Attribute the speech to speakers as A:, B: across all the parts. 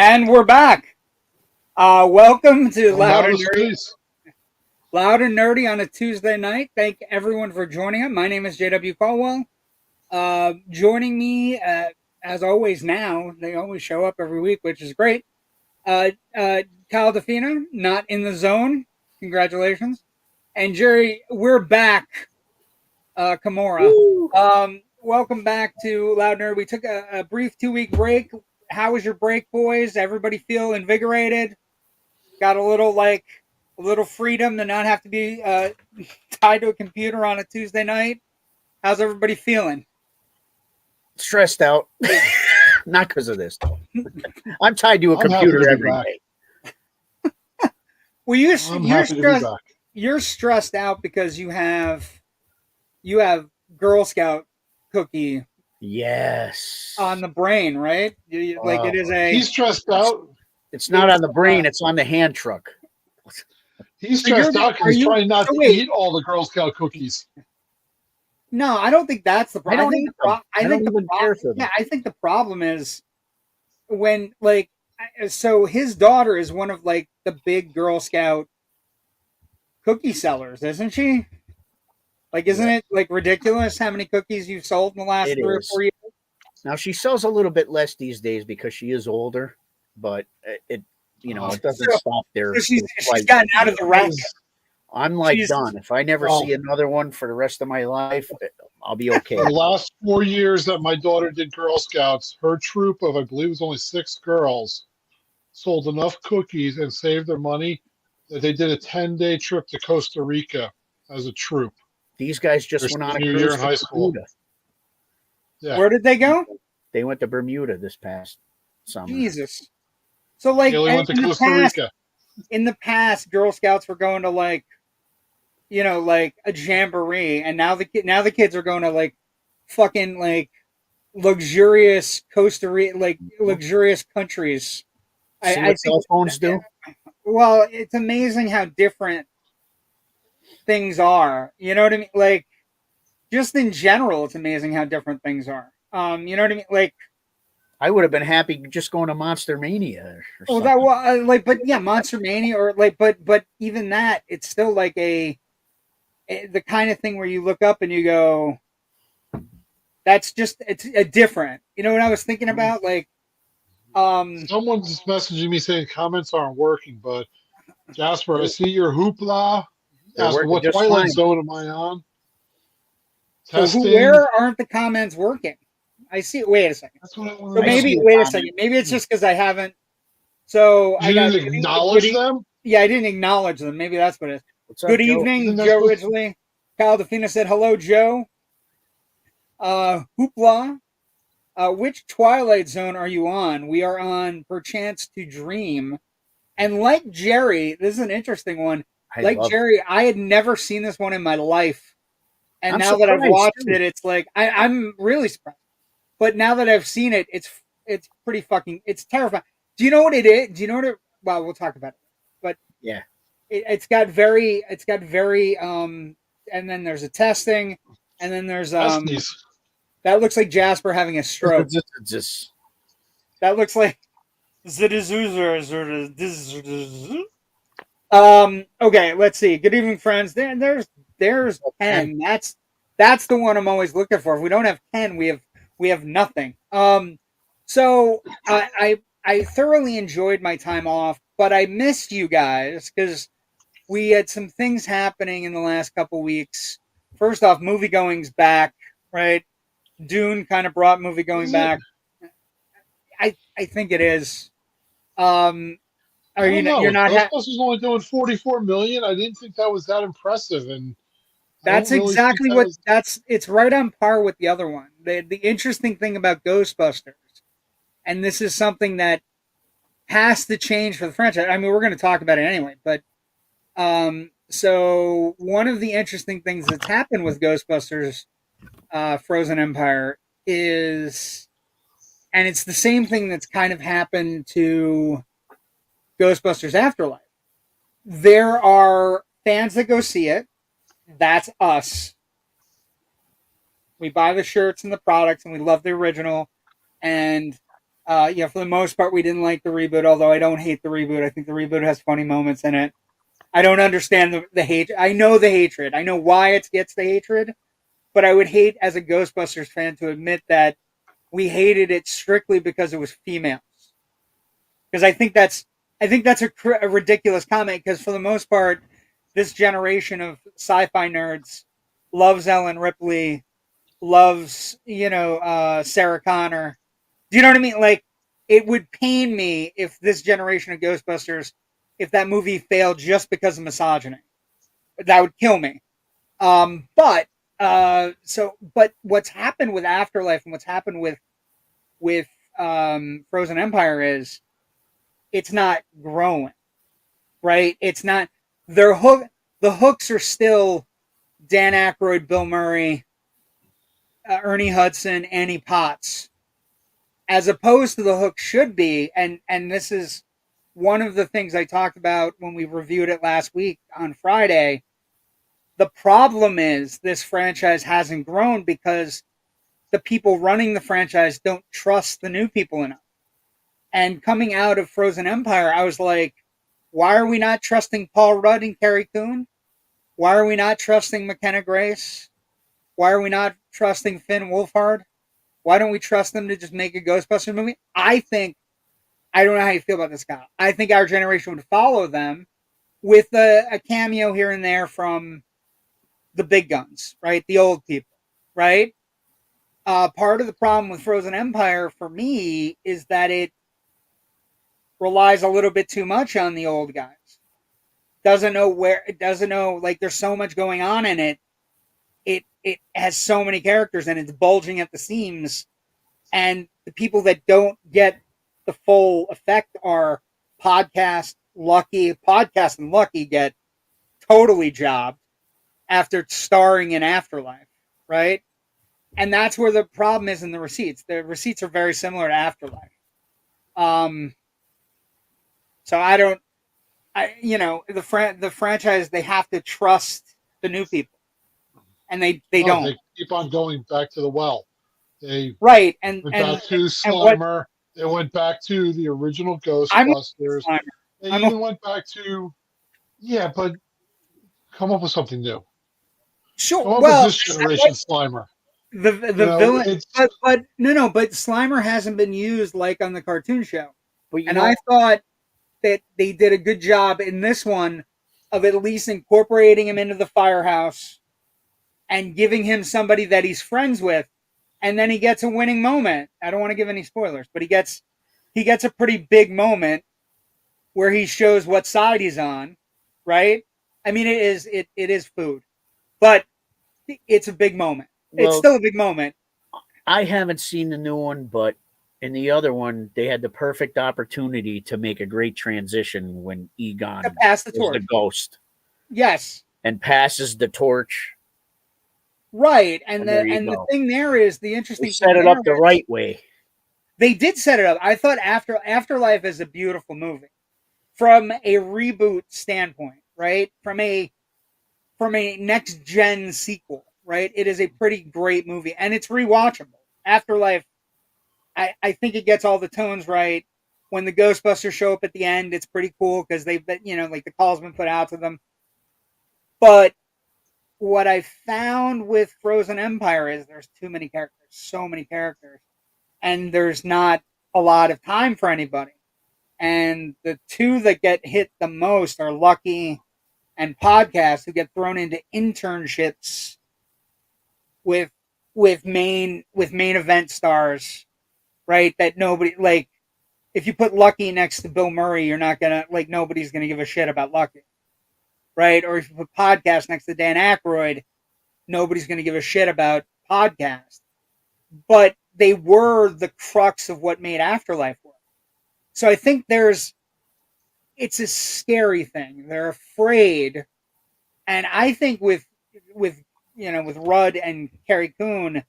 A: And we're back. Welcome to Loud and Nerdy on a Tuesday night. Thank everyone for joining us. My name is JW Colwell. Joining me, as always now, they always show up every week, which is great. Kyle Defina, not in the zone. Congratulations. And Jerry, we're back. Kamora. Welcome back to Loud Nerd. We took a brief 2-week break. How was your break, boys? Everybody feel invigorated? Got a little freedom to not have to be tied to a computer on a Tuesday night. How's everybody feeling?
B: Stressed out. Not because of this, though. I'm tied to a computer every day.
A: Well, you're stressed out because you have Girl Scout cookie.
B: Yes.
A: On the brain, right? It is a.
C: He's stressed out.
B: It's not on the brain. It's on the hand truck.
C: He's stressed out because he's trying not to eat all the Girl Scout cookies.
A: No, I don't think that's the problem.
B: I
A: think the problem is when so his daughter is one of the big Girl Scout cookie sellers, isn't she? Isn't it ridiculous how many cookies you've sold in the last 3 or 4 years?
B: Now she sells a little bit less these days because she is older, but it doesn't stop there.
A: So she's gotten out of the rack.
B: I'm done. If I never see another one for the rest of my life, I'll be okay.
C: The last 4 years that my daughter did Girl Scouts, her troop of, I believe it was only 6 girls, sold enough cookies and saved their money that they did a 10-day trip to Costa Rica as a troop.
B: These guys just went on a cruise to Bermuda.
A: Yeah. Where did they go?
B: They went to Bermuda this past summer.
A: Jesus. So
C: they went to Costa Rica.
A: In the past, Girl Scouts were going to a jamboree, and now the kids are going to fucking luxurious Costa Rica, luxurious countries.
B: See what cell phones do?
A: Well, it's amazing how different things are. You know what I mean? Just in general, it's amazing how different things are. You know what I mean?
B: I would have been happy just going to Monster Mania.
A: But yeah, Monster Mania, or but even that, it's still the kind of thing where you look up and you go, that's just it's a different. You know what I was thinking about?
C: Someone's messaging me saying comments aren't working, but Jasper, I see your hoopla. Ask what Twilight Zone am I on?
A: Testing. So where aren't the comments working? I see. Wait a second.
C: That's what I want
A: so wait a second. Maybe it's just because I haven't. So
C: I didn't acknowledge them.
A: Yeah, I didn't acknowledge them. Maybe that's what it is. Good evening, Joe Ridgely. Kyle Defina said hello, Joe. Hoopla. Which Twilight Zone are you on? We are on Perchance to Dream. And like Jerry, this is an interesting one. Jerry, I had never seen this one in my life. And now that I've watched it, it's I'm really surprised. But now that I've seen it, it's pretty fucking, it's terrifying. Do you know what it is? Do you know what it, well, we'll talk about it. But
B: yeah,
A: it's got very, and then there's a testing, and then there's, that looks like Jasper having a stroke. That looks like, okay, let's see. Good evening, friends. There's Ken. That's the one I'm always looking for. If we don't have Ken, we have nothing. So I thoroughly enjoyed my time off, but I missed you guys because we had some things happening in the last couple weeks. First off, moviegoing's back, right? Dune kind of brought moviegoing back. I think it is. You're not?
C: Ghostbusters only doing 44 million. I didn't think that was that impressive, and
A: that's exactly what it's right on par with the other one. The interesting thing about Ghostbusters, and this is something that has to change for the franchise. I mean, we're going to talk about it anyway, but so one of the interesting things that's happened with Ghostbusters Frozen Empire is, and it's the same thing that's kind of happened to Ghostbusters Afterlife. There are fans that go see it. That's us. We buy the shirts and the products, and we love the original. And For the most part, we didn't like the reboot, although I don't hate the reboot. I think the reboot has funny moments in it. I don't understand the hate. I know the hatred. I know why it gets the hatred, but I would hate as a Ghostbusters fan to admit that we hated it strictly because it was females. Because I think that's a ridiculous comment. Because for the most part, this generation of sci-fi nerds loves Ellen Ripley, loves Sarah Connor. Do you know what I mean? Like, it would pain me if this generation of Ghostbusters, if that movie failed just because of misogyny. That would kill me. But what's happened with Afterlife and what's happened with Frozen Empire is it's not growing, right? It's not their hook. The hooks are still Dan Aykroyd, Bill Murray, Ernie Hudson, Annie Potts, as opposed to the hook should be. And this is one of the things I talked about when we reviewed it last week on Friday. The problem is this franchise hasn't grown because the people running the franchise don't trust the new people enough. And coming out of Frozen Empire, I was like, why are we not trusting Paul Rudd and Carrie Coon? Why are we not trusting McKenna Grace? Why are we not trusting Finn Wolfhard? Why don't we trust them to just make a Ghostbusters movie? I don't know how you feel about this, Kyle. I think our generation would follow them with a cameo here and there from the big guns, right? The old people, right? Part of the problem with Frozen Empire for me is that it relies a little bit too much on the old guys. Doesn't know, like, there's so much going on in it. It has so many characters and it's bulging at the seams. And the people that don't get the full effect are Podcast and Lucky get totally jobbed after starring in Afterlife, right? And that's where the problem is in the receipts. The receipts are very similar to Afterlife. So the franchise, they have to trust the new people, and they don't.
C: They keep on going back to the well. They
A: right
C: went back to Slimer. They went back to the original Ghostbusters. They even went back to, but come up with something new.
A: Sure.
C: Come up with this generation Slimer.
A: The villain, but Slimer hasn't been used like on the cartoon show. I thought that they did a good job in this one of at least incorporating him into the firehouse and giving him somebody that he's friends with, and then he gets a winning moment. I don't want to give any spoilers, but he gets a pretty big moment where he shows what side he's on, right? I mean, it is food, but it's a big moment. Well, it's still a big moment.
B: I haven't seen the new one, but in the other one, they had the perfect opportunity to make a great transition when Egon
A: pass the torch.
B: The ghost.
A: Yes.
B: And passes the torch.
A: Right. And the thing there is the interesting
B: they set it up the right way.
A: They did set it up. I thought Afterlife is a beautiful movie from a reboot standpoint, right? From a next gen sequel, right? It is a pretty great movie and it's rewatchable. Afterlife, I think it gets all the tones right. When the Ghostbusters show up at the end, it's pretty cool because they've been, like the call's been put out to them. But what I found with Frozen Empire is there's too many characters, so many characters, and there's not a lot of time for anybody. And the two that get hit the most are Lucky and Podcast, who get thrown into internships with main event stars, right? That nobody, like, if you put Lucky next to Bill Murray, you're not gonna, like, nobody's gonna give a shit about Lucky, right? Or if you put Podcast next to Dan Aykroyd, nobody's gonna give a shit about Podcast. But they were the crux of what made Afterlife work. So I think it's a scary thing. They're afraid, and I think with Rudd and Carrie Coon,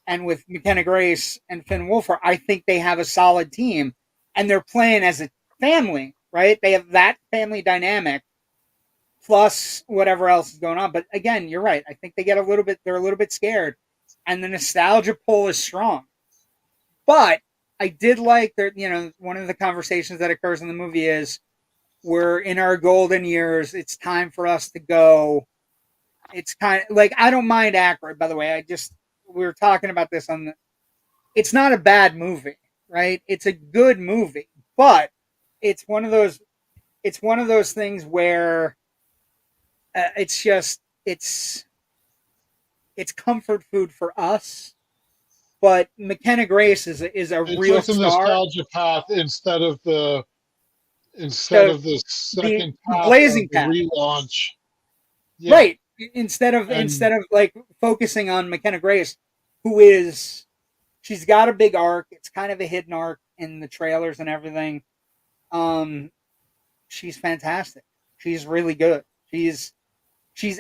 A: and with McKenna Grace and Finn Wolfhard, I think they have a solid team, and they're playing as a family, right? They have that family dynamic, plus whatever else is going on. But again, you're right. I think they're a little bit scared, and the nostalgia pull is strong. But I did like that. One of the conversations that occurs in the movie is we're in our golden years. It's time for us to go. It's kind of like, I don't mind Aykroyd, by the way. We were talking about this on the. It's not a bad movie, right? It's a good movie, but it's one of those. It's one of those things where it's comfort food for us. But McKenna Grace is a
C: They
A: real
C: took the
A: star.
C: nostalgia path instead of the
A: The
C: second path of
A: blazing
C: the
A: path,
C: relaunch. Yeah,
A: right? Instead of
C: and
A: like focusing on McKenna Grace, who is she's got a big arc. It's kind of a hidden arc in the trailers and everything. Um, she's fantastic. She's really good. She's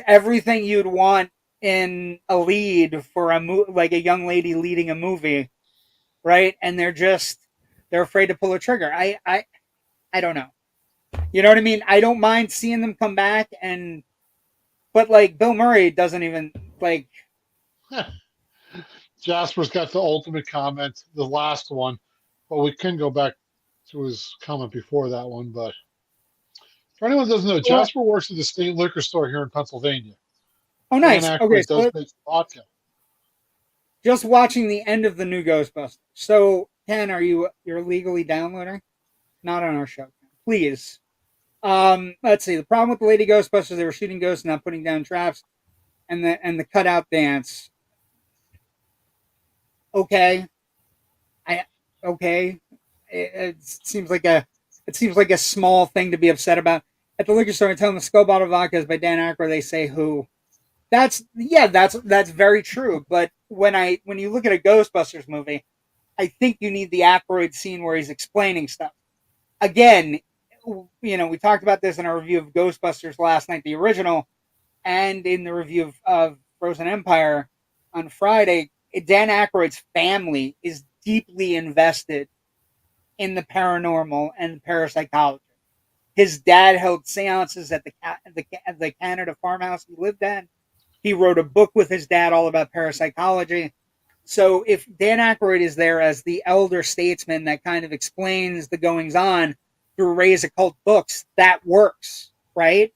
A: everything you'd want in a lead for like a young lady leading a movie, right? And they're afraid to pull a trigger. I don't know. You know what I mean? I don't mind seeing them come back, but like Bill Murray doesn't even like.
C: Jasper's got the ultimate comment, the last one, but we can go back to his comment before that one. But for anyone who doesn't know,
A: Well,
C: Jasper works at the state liquor store here in Pennsylvania.
A: oh,
C: Dan
A: nice. Okay,
C: Aykroyd does
A: so
C: make vodka.
A: just watching the end of the new Ghostbusters. So, Ken, you're legally downloading? Not on our show, please. Let's see. The problem with the Lady Ghostbusters, they were shooting ghosts, not putting down traps, and the cutout dance. Okay, okay. It seems like a small thing to be upset about. At the liquor store, I tell them the Skull Bottle Vodka is by Dan Aykroyd. They say who? That's very true. But when you look at a Ghostbusters movie, I think you need the Aykroyd scene where he's explaining stuff. Again, we talked about this in our review of Ghostbusters last night, the original, and in the review of Frozen Empire on Friday. Dan Aykroyd's family is deeply invested in the paranormal and parapsychology. His dad held seances at the Canada farmhouse he lived at. He wrote a book with his dad all about parapsychology. So if Dan Aykroyd is there as the elder statesman that kind of explains the goings on through Ray's occult books, that works, right?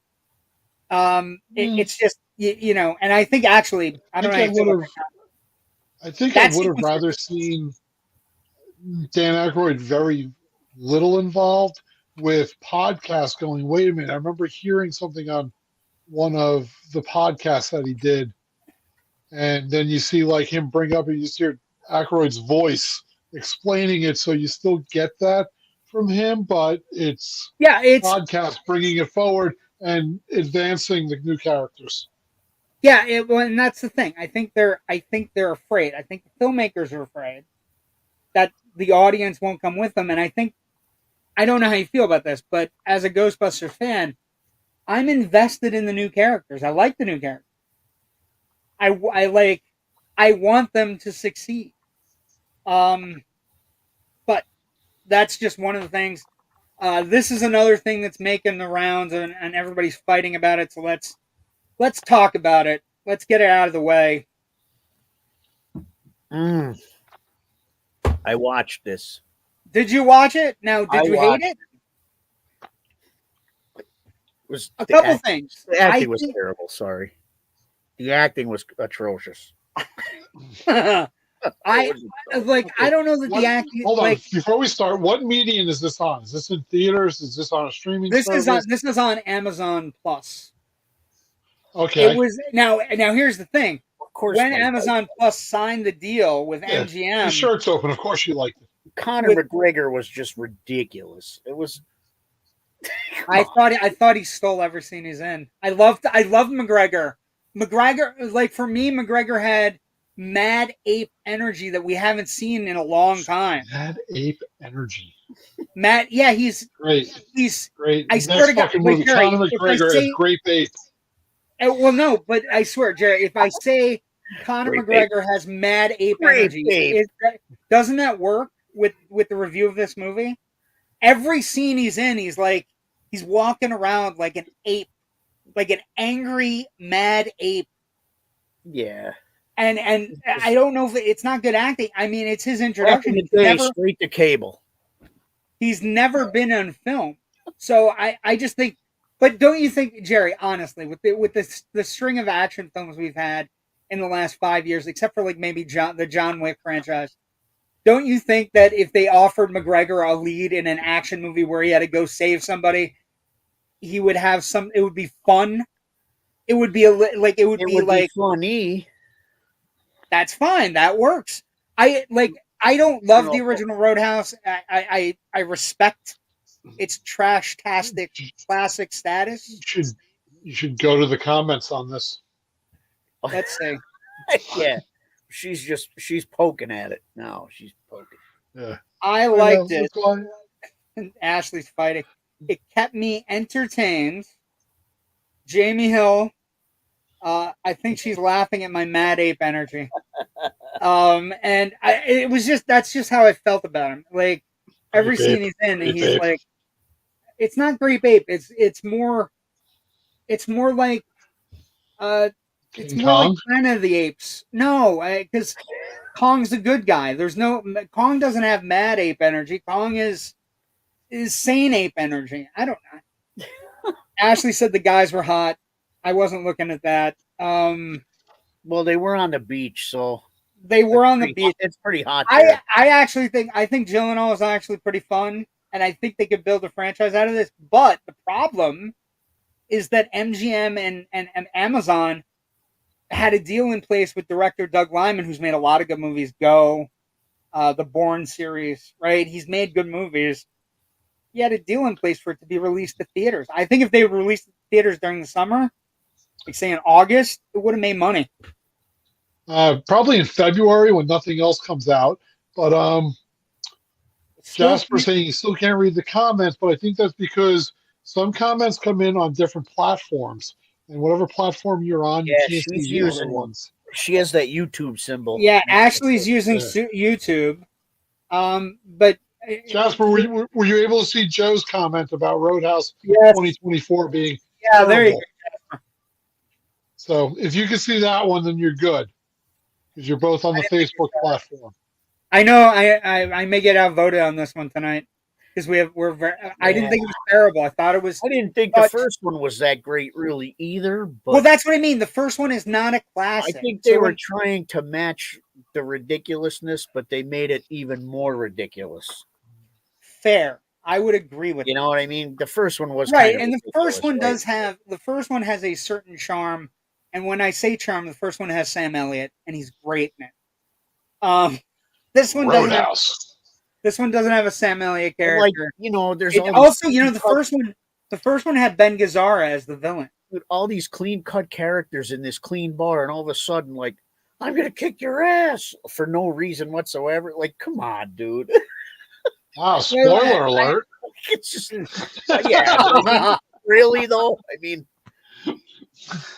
A: It's just and I think actually, I don't know how you feel about that.
C: I think I
A: That
C: would have
A: sequence,
C: rather seen Dan Aykroyd very little involved with podcasts going, wait a minute, I remember hearing something on one of the podcasts that he did. And then you see like him bring up and you just hear Aykroyd's voice explaining it. So you still get that from him, but it's
A: it's
C: podcast bringing it forward and advancing the new characters.
A: well, and that's the thing. I think they're afraid. I think the filmmakers are afraid that the audience won't come with them. And I don't know how you feel about this, but as a Ghostbusters fan, I'm invested in the new characters. I like the new characters. I want them to succeed. But that's just one of the things. This is another thing that's making the rounds, and everybody's fighting about it. So let's talk about it. Let's get it out of the way.
B: I watched this.
A: Did you watch it? Now, did you hate it?
B: Was
A: a couple things.
B: The acting was terrible. Sorry, the acting was atrocious.
A: I don't know that the acting.
C: Hold on, before we start, what medium is this on? Is this in theaters? Is this on a streaming service?
A: This is on Amazon Plus.
C: Okay.
A: It was now. Here's the thing. Of course, when Amazon Plus signed the deal with MGM,
C: the shirt's open. Of course, you liked it.
B: Conor McGregor was just ridiculous. It was.
A: I thought he stole every scene he's in. I loved McGregor. McGregor, like for me, McGregor had mad ape energy that we haven't seen in a long time.
C: Mad ape energy.
A: He's
C: great.
A: He's
C: great.
A: I swear to God,
C: movie, Conor McGregor as Grape Ape.
A: Well, no, but I swear, Jerry, if I say Conor McGregor has mad ape energy, doesn't that work with the review of this movie? Every scene he's in, he's walking around like an ape, like an angry, mad ape.
B: Yeah.
A: And I don't know if it's not good acting. I mean, it's his
B: Back in
A: introduction.
B: the day, straight to cable.
A: He's never been on film, so I just think. But don't you think, Jerry? Honestly, with the string of action films we've had in the last 5 years, except for like maybe the John Wick franchise, don't you think that if they offered McGregor a lead in an action movie where he had to go save somebody, he would have some? It would be fun. It would be like
B: funny.
A: That's fine. That works. I don't love the original Roadhouse. I respect its trash-tastic classic status.
C: You should go to the comments on this.
A: Let's see.
B: Yeah, she's poking at it now. She's poking.
C: Yeah,
A: I liked it. Ashley's fighting. It kept me entertained. Jamie Hill. I think she's laughing at my mad ape energy. And that's just how I felt about him. Like every scene he's in, and he's like, it's not Grape Ape. It's more like it's more like Planet of the Apes. No, because Kong's a good guy. Kong doesn't have mad ape energy. Kong is sane ape energy. I don't know. Ashley said the guys were hot. I wasn't looking at that.
B: Well, they were on the beach, so
A: they were on the beach.
B: It's pretty hot there.
A: I think Gyllenhaal is actually pretty fun, and I think they could build a franchise out of this. But the problem is that MGM and Amazon had a deal in place with director Doug Liman, who's made a lot of good movies. Go, the Bourne series, right? He's made good movies. He had a deal in place for it to be released to theaters. I think if they released it to theaters during the summer, like say in August, it would have made money.
C: Probably in February when nothing else comes out. But Jasper saying he still can't read the comments, but I think that's because some comments come in on different platforms, and whatever platform you're on, you can't see the other ones.
B: She has that YouTube symbol.
A: Yeah, Ashley's using YouTube. But
C: Jasper, were you able to see Joe's comment about Roadhouse 2024 being terrible?
A: There you go.
C: So if you can see that one, then you're good, because you're both on the Facebook platform.
A: I know I may get outvoted on this one tonight because I didn't think it was terrible. I thought it was.
B: I didn't think the first one was that great, really, either. But
A: well, that's what I mean. The first one is not a classic.
B: I think they were trying to match the ridiculousness, but they made it even more ridiculous.
A: Fair. I would agree with
B: you. Know what I mean? The first one was
A: right, and the first one has a certain charm. And when I say charm, the first one has Sam Elliott, and he's great in it. This one doesn't have a Sam Elliott character.
B: Like, there's
A: the first one had Ben Gazzara as the villain.
B: Dude, all these clean cut characters in this clean bar, and all of a sudden, like, I'm gonna kick your ass for no reason whatsoever. Like, come on, dude.
C: Wow, spoiler alert.
B: It's just really though. I mean,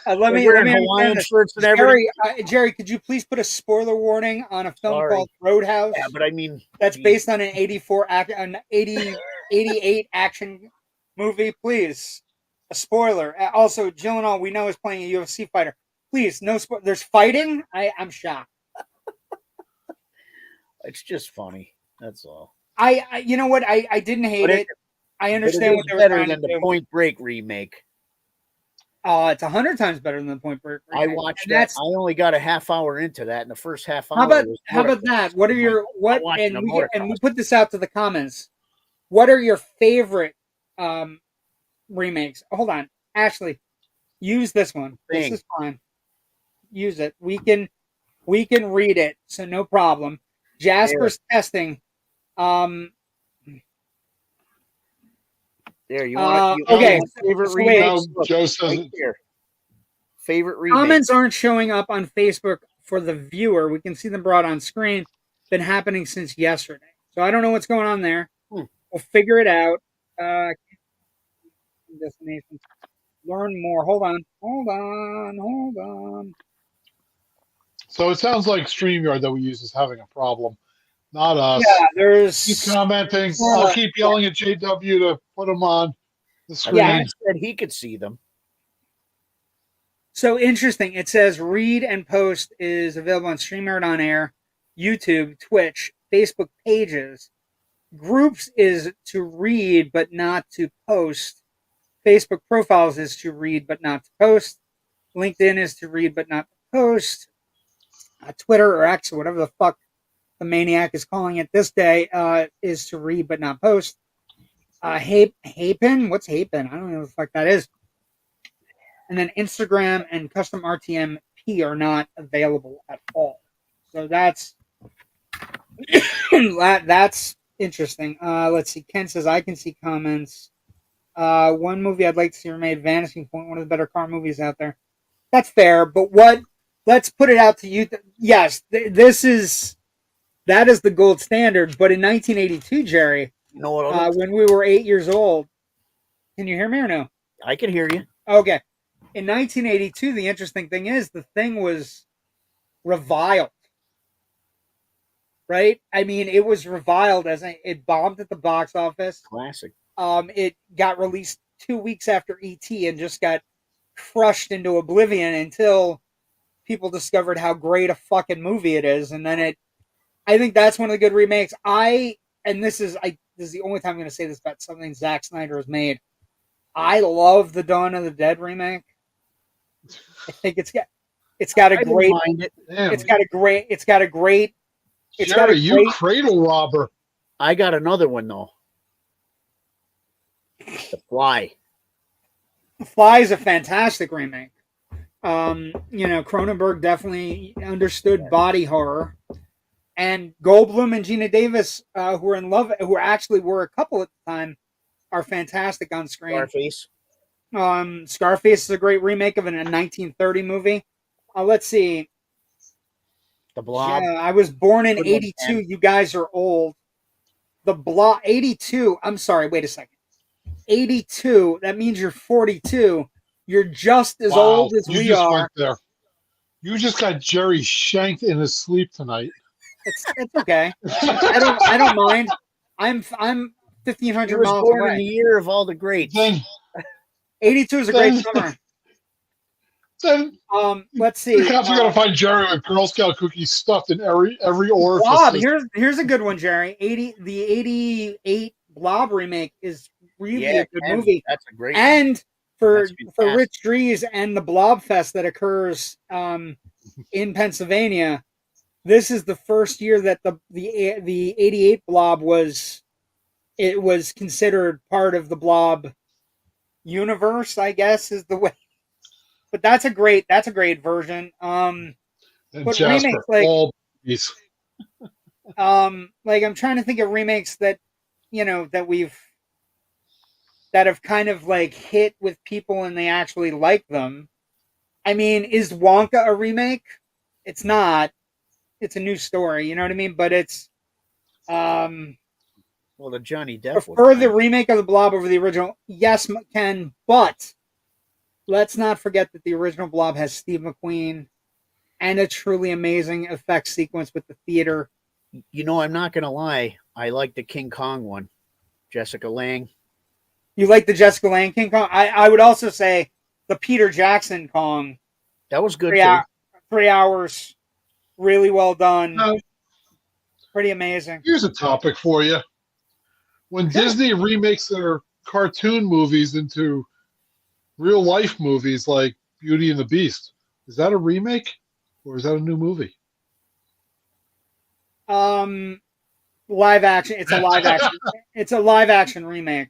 A: let me
B: Hawaiian shirts and everything.
A: Jerry, could you please put a spoiler warning on a film called Roadhouse?
B: Yeah, but I mean,
A: that's based on an 88 action movie. Please, a spoiler. Also, Gyllenhaal, we know, is playing a UFC fighter. Please, no spoiler. There's fighting. I'm shocked.
B: It's just funny. That's all.
A: You know what? I didn't hate it. I understand what they were trying to do. Better than
B: the Point Break remake.
A: Oh, it's 100 times better than the Point Break remake.
B: I watched that. I only got a half hour into that, and the first half hour.
A: How about that? What are your And we put this out to the comments. What are your favorite remakes? Hold on, Ashley, use this one. This is fine. Use it. We can read it, so no problem. Jasper's testing.
B: There, you want
A: okay.
B: Favorite remake?
C: Joe says
B: favorite remake.
A: Comments aren't showing up on Facebook for the viewer. We can see them brought on screen. Been happening since yesterday, so I don't know what's going on there. We'll figure it out. Destination. Learn more. Hold on.
C: So it sounds like StreamYard that we use is having a problem. Not us.
A: Yeah,
C: keep commenting. I'll keep yelling at JW to put them on the screen.
B: Yeah, I said he could see them.
A: So interesting. It says read and post is available on StreamYard on Air, YouTube, Twitch, Facebook pages. Groups is to read but not to post. Facebook profiles is to read but not to post. LinkedIn is to read but not to post. Twitter or X or whatever the fuck the maniac is calling it this day is to read but not post. Hapen? What's Hapen? I don't know what the fuck that is. And then Instagram and custom RTMP are not available at all. So that's that's interesting. Let's see. Ken says I can see comments. One movie I'd like to see remade, Vanishing Point, one of the better car movies out there. That's fair, but what? Let's put it out to you. Yes, that is the gold standard. But in 1982, Jerry,
B: You know what?
A: when we were 8 years old, can you hear me or no?
B: I can hear you.
A: Okay. In 1982, the interesting thing is the thing was reviled. Right? I mean, it was reviled as it bombed at the box office.
B: Classic.
A: It got released 2 weeks after E.T. and just got crushed into oblivion until people discovered how great a fucking movie it is. And then I think that's one of the good remakes. This is the only time I'm going to say this about something Zack Snyder has made. I love the Dawn of the Dead remake. I think it's got a great.
C: Jerry, you cradle robber.
B: I got another one though. The Fly.
A: The Fly is a fantastic remake. Cronenberg definitely understood body horror, and Goldblum and Gina Davis, who actually were a couple at the time, are fantastic on screen.
B: Scarface.
A: Scarface is a great remake of a 1930 movie. Let's see.
B: The Blob.
A: Yeah, I was born in 82. You guys are old. The Blob, 82. I'm sorry, wait a second. 82, that means you're 42. You're just as old as we are.
C: Went there. You just got Jerry shanked in his sleep tonight.
A: It's okay. I don't mind. I'm 1,500 miles
B: born
A: away.
B: in the year of all the greats.
A: 82 is a great summer.
C: Then
A: let's see.
C: The cops are gonna find Jerry with Girl Scout cookies stuffed in every orifice.
A: Blob, here's a good one, Jerry. The 88 Blob remake is really a good movie.
B: That's a great
A: and for Rich Dries and the Blob Fest that occurs in Pennsylvania, this is the first year that the 88 Blob was considered part of the Blob universe, I guess is the way. But that's a great version.
C: And
A: but
C: Jasper,
A: remakes like
C: all these.
A: like I'm trying to think of remakes that that have kind of like hit with people and they actually like them. I mean, is Wonka a remake? It's not. It's a new story, you know what I mean? But it's
B: well, the Johnny Depp
A: prefer the remake of the Blob over the original. Yes, Ken, but let's not forget that the original Blob has Steve McQueen and a truly amazing effects sequence with the theater.
B: You know, I'm not going to lie. I like the King Kong one. Jessica Lange.
A: You like the Jessica Lange King Kong? I would also say the Peter Jackson Kong.
B: That was good,
A: 3 hours. Really well done. Pretty amazing.
C: Here's a topic for you. When Disney remakes their cartoon movies into real life movies like Beauty and the Beast, is that a remake or is that a new movie?
A: Live action. It's a live action. It's a live action remake.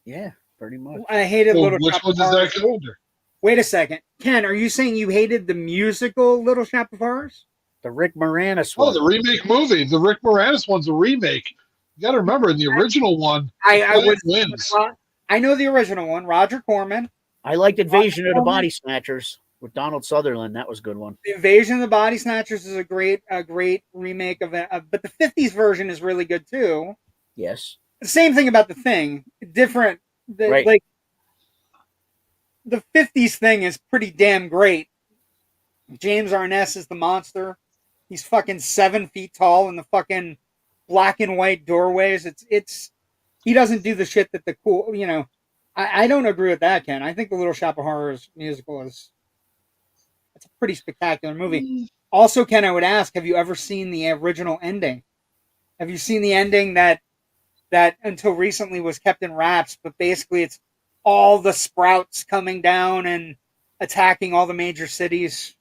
B: Yeah, pretty much.
A: I hated Little
C: Which
A: Shop
C: one
A: of
C: does
A: Horrors.
C: that go under?
A: Wait a second. Ken, are you saying you hated the musical Little Shop of Horrors?
B: The Rick Moranis one.
C: Oh, the remake movie. The Rick Moranis one's a remake. You got to remember, in the original one, wins.
A: I know the original one, Roger Corman.
B: I liked Invasion of the Body Snatchers with Donald Sutherland. That was a good one.
A: The Invasion of the Body Snatchers is a great remake of it. But the 50s version is really good too.
B: Yes.
A: The same thing about the Thing. Different.
B: Right.
A: Like the 50s Thing is pretty damn great. James Arness is the monster. He's fucking 7 feet tall in the fucking black and white doorways. It's he doesn't do the shit that the cool, I don't agree with that, Ken. I think the Little Shop of Horrors musical is It's a pretty spectacular movie. Also, Ken, I would ask, have you ever seen the original ending? Have you seen the ending that until recently was kept in wraps, but basically it's all the sprouts coming down and attacking all the major cities?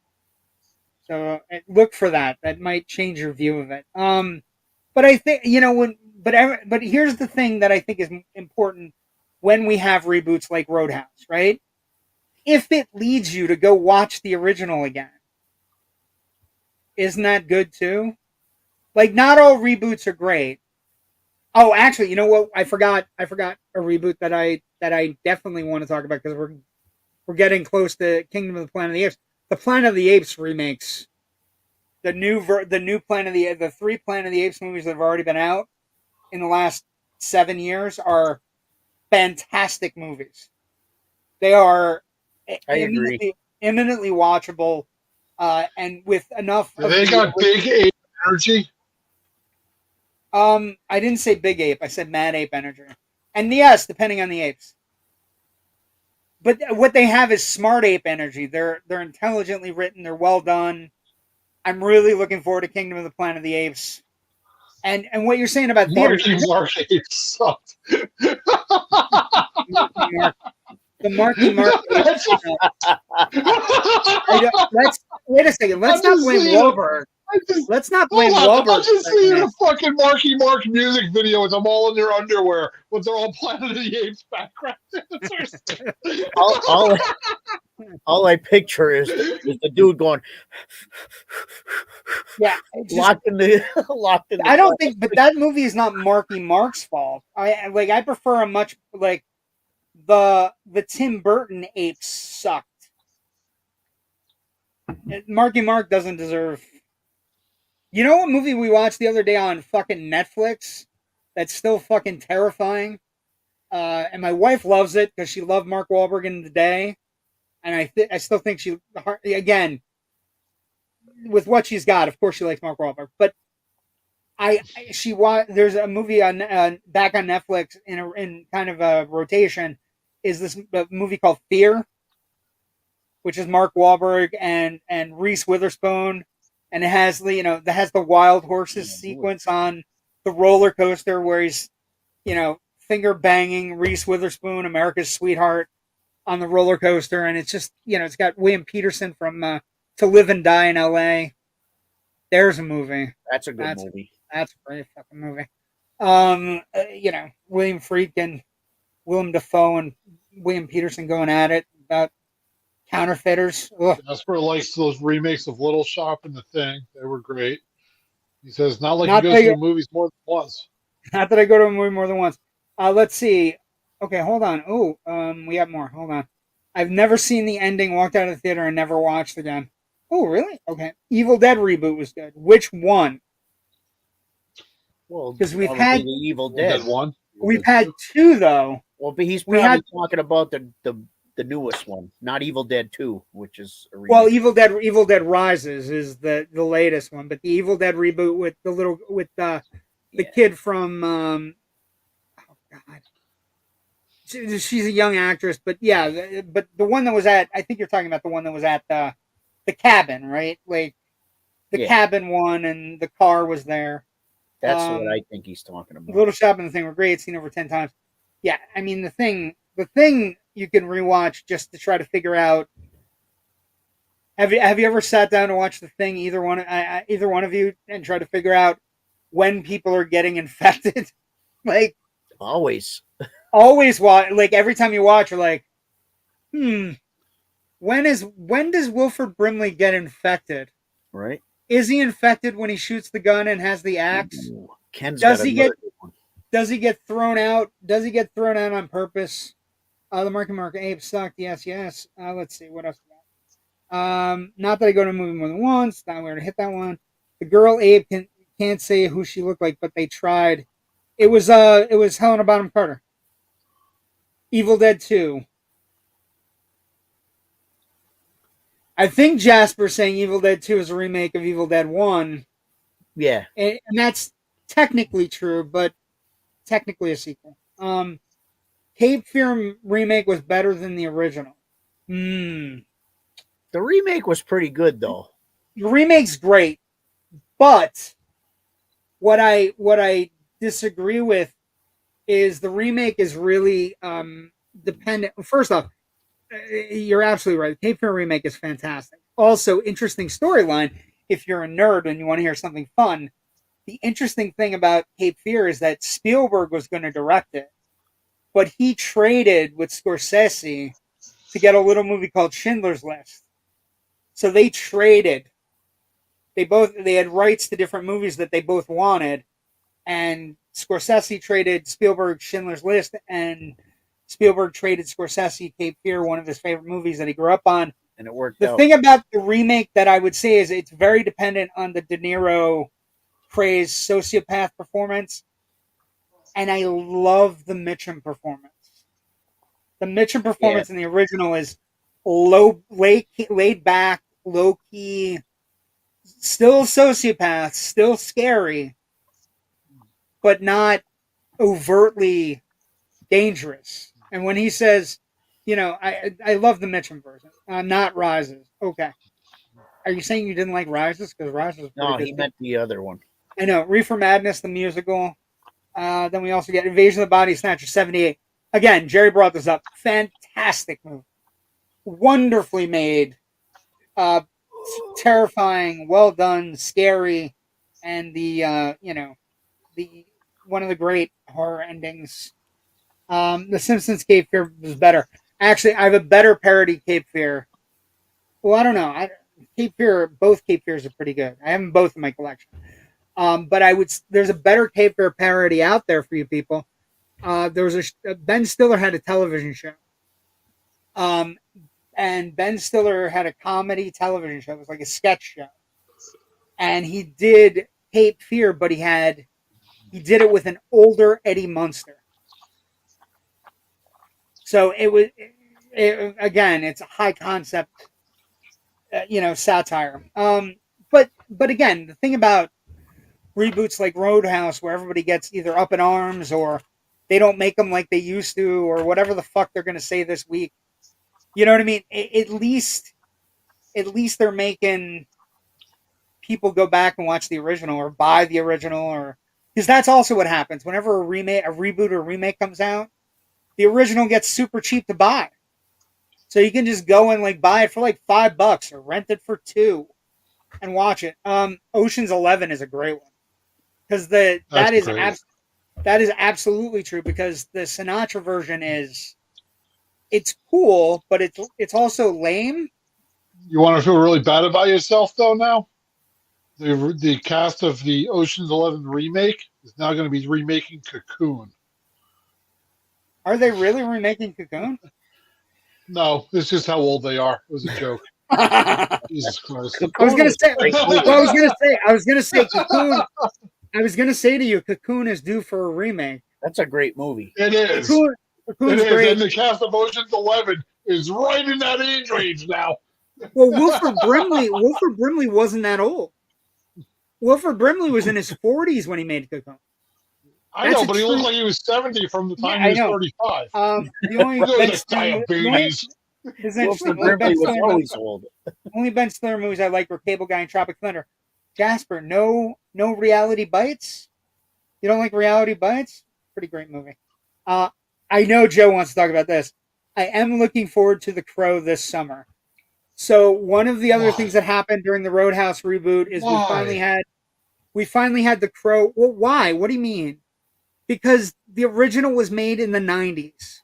A: So look for that. That might change your view of it. But I think but here's the thing that I think is important when we have reboots like Roadhouse, right? If it leads you to go watch the original again, isn't that good too? Like, not all reboots are great. Oh, actually, you know what? I forgot a reboot that I definitely want to talk about because we're getting close to Kingdom of the Planet of the Apes. The Planet of the Apes remakes, the new Planet of the 3 Planet of the Apes movies that have already been out in the last 7 years are fantastic movies. They are eminently watchable, and with enough.
C: They got big ape energy.
A: I didn't say big ape. I said mad ape energy, and yes, depending on the apes. But what they have is smart ape energy. They're intelligently written. They're well done. I'm really looking forward to Kingdom of the Planet of the Apes. And what you're saying about theaters,
C: Marky Ape sucked.
A: the Marky Mark. Let's wait a second. Let's not blame Wahlberg. Let's not blame Wahlberg.
C: I'm just seeing a fucking Marky Mark music video with them all in their underwear with their all Planet of the Apes background.
B: all I picture is the dude going,
A: yeah,
B: locked in the.
A: I don't think, but that movie is not Marky Mark's fault. I prefer a much like the Tim Burton apes sucked. Marky Mark doesn't deserve. You know what movie we watched the other day on fucking Netflix that's still fucking terrifying? And my wife loves it because she loved Mark Wahlberg in the day. And I still think she, again, with what she's got, of course she likes Mark Wahlberg. But there's a movie on back on Netflix in kind of a rotation, is this movie called Fear, which is Mark Wahlberg and Reese Witherspoon. And it has the wild horses sequence on the roller coaster where he's, finger banging Reese Witherspoon, America's sweetheart, on the roller coaster. And it's just, it's got William Peterson from To Live and Die in L.A. There's a movie.
B: That's a good movie.
A: That's a great fucking movie. William Friedkin, Willem Dafoe, and William Peterson going at it about counterfeiters.
C: Jasper likes those remakes of Little Shop and The Thing. They were great. He says, not like he goes to the movies more than once.
A: Not that I go to a movie more than once. Let's see. Okay, hold on. Oh, we have more. Hold on. I've never seen the ending, walked out of the theater, and never watched again. Oh, really? Okay. Evil Dead reboot was good. Which one?
B: Well,
A: because we've had
B: the Evil Dead
C: one.
A: We've had two, though.
B: Well, but he's probably talking about the newest one, not Evil Dead 2, which is a remake.
A: Well, Evil Dead Rises is the latest one, but the Evil Dead reboot with the kid from oh god, she's a young actress, but yeah, but the one that was at, I think you're talking about the one that was at the cabin, right? Like the cabin one, and the car was there.
B: That's what I think he's talking about.
A: Little Shop and The Thing were great, seen over 10 times. Yeah, I mean the thing you can rewatch just to try to figure out. Have you ever sat down and watched The Thing, either one of you, and try to figure out when people are getting infected? Like
B: always
A: watch. Like every time you watch, you're like, when does Wilford Brimley get infected?
B: Right?
A: Is he infected when he shoots the gun and has the axe?
B: Does
A: he get thrown out? Does he get thrown out on purpose? The Marky Mark Ape sucked. Yes. Let's see what else we got. Not that I go to a movie more than once. Not where to hit that one. The girl ape can't say who she looked like, but they tried. It was Helena Bonham Carter. Evil Dead 2. I think Jasper's saying Evil Dead 2 is a remake of Evil Dead 1.
B: Yeah.
A: And that's technically true, but technically a sequel. Cape Fear remake was better than the original.
B: The The remake was pretty good though.
A: The remake's great, but what I disagree with is the remake is really dependent. First off, you're absolutely right. The Cape Fear remake is fantastic. Also, interesting storyline. If you're a nerd and you want to hear something fun, the interesting thing about Cape Fear is that Spielberg was going to direct it, but he traded with Scorsese to get a little movie called Schindler's List. So they traded. They had rights to different movies that they both wanted, and Scorsese traded Spielberg Schindler's List, and Spielberg traded Scorsese Cape Fear, one of his favorite movies that he grew up on.
B: And it worked
A: The
B: out.
A: thing about the remake that I would say is it's very dependent on the De Niro crazed sociopath performance, and I love the Mitchum performance. The Mitchum performance in the original is laid back, low key, still sociopath, still scary, but not overtly dangerous. And when he says, I love the Mitchum version, not Rises. Okay. Are you saying you didn't like Rises? Because Rises was pretty
B: No,
A: good
B: he
A: too.
B: meant the other one.
A: I know. Reefer Madness, the musical. Then we also get Invasion of the Body Snatcher 78. Again, Jerry brought this up. Fantastic movie. Wonderfully made. Terrifying, well done, scary, and the one of the great horror endings. The Simpsons Cape Fear was better. Actually, I have a better parody Cape Fear. Well, I don't know. Both Cape Fears are pretty good. I have them both in my collection. But there's a better Cape Fear parody out there for you people. There was Ben Stiller had a television show. And Ben Stiller had a comedy television show. It was like a sketch show. And he did Cape Fear, but he did it with an older Eddie Munster. So again, it's a high concept, satire. But again, the thing about reboots like Roadhouse, where everybody gets either up in arms or they don't make them like they used to, or whatever the fuck they're going to say this week. You know what I mean? At least they're making people go back and watch the original or buy the original, or because that's also what happens whenever a reboot or remake comes out. The original gets super cheap to buy, so you can just go and like buy it for like $5 or rent it for $2 and watch it. Ocean's 11 is a great one because that is absolutely true, because the Sinatra version it's cool, but it's also lame.
C: You want to feel really bad about yourself though now? The cast of the Ocean's 11 remake is now going to be remaking Cocoon.
A: Are they really remaking Cocoon?
C: No, it's just how old they are. It was a joke. Jesus Christ.
A: I was gonna say Cocoon. I was gonna say to you, Cocoon is due for a remake.
B: That's a great movie.
C: It is.
A: Cocoon's
C: It is,
A: great.
C: and the cast of Ocean's 11 is right in that age range now.
A: Well, Wilford Brimley wasn't that old. Wilford Brimley was in his 40s when he made Cocoon.
C: I know, but he looked like he was 70 from the time he was 35.
A: The only Ben Stiller,
C: diabetes.
B: Wilford Brimley was always old.
A: Only Ben Stiller movies I like were Cable Guy and Tropic Thunder. Jasper, no Reality Bites? You don't like Reality Bites? Pretty great movie. I know Joe wants to talk about this. I am looking forward to The Crow this summer. So one of the other things that happened during the Roadhouse reboot is we finally had The Crow. Well, why? What do you mean? Because the original was made in the 90s.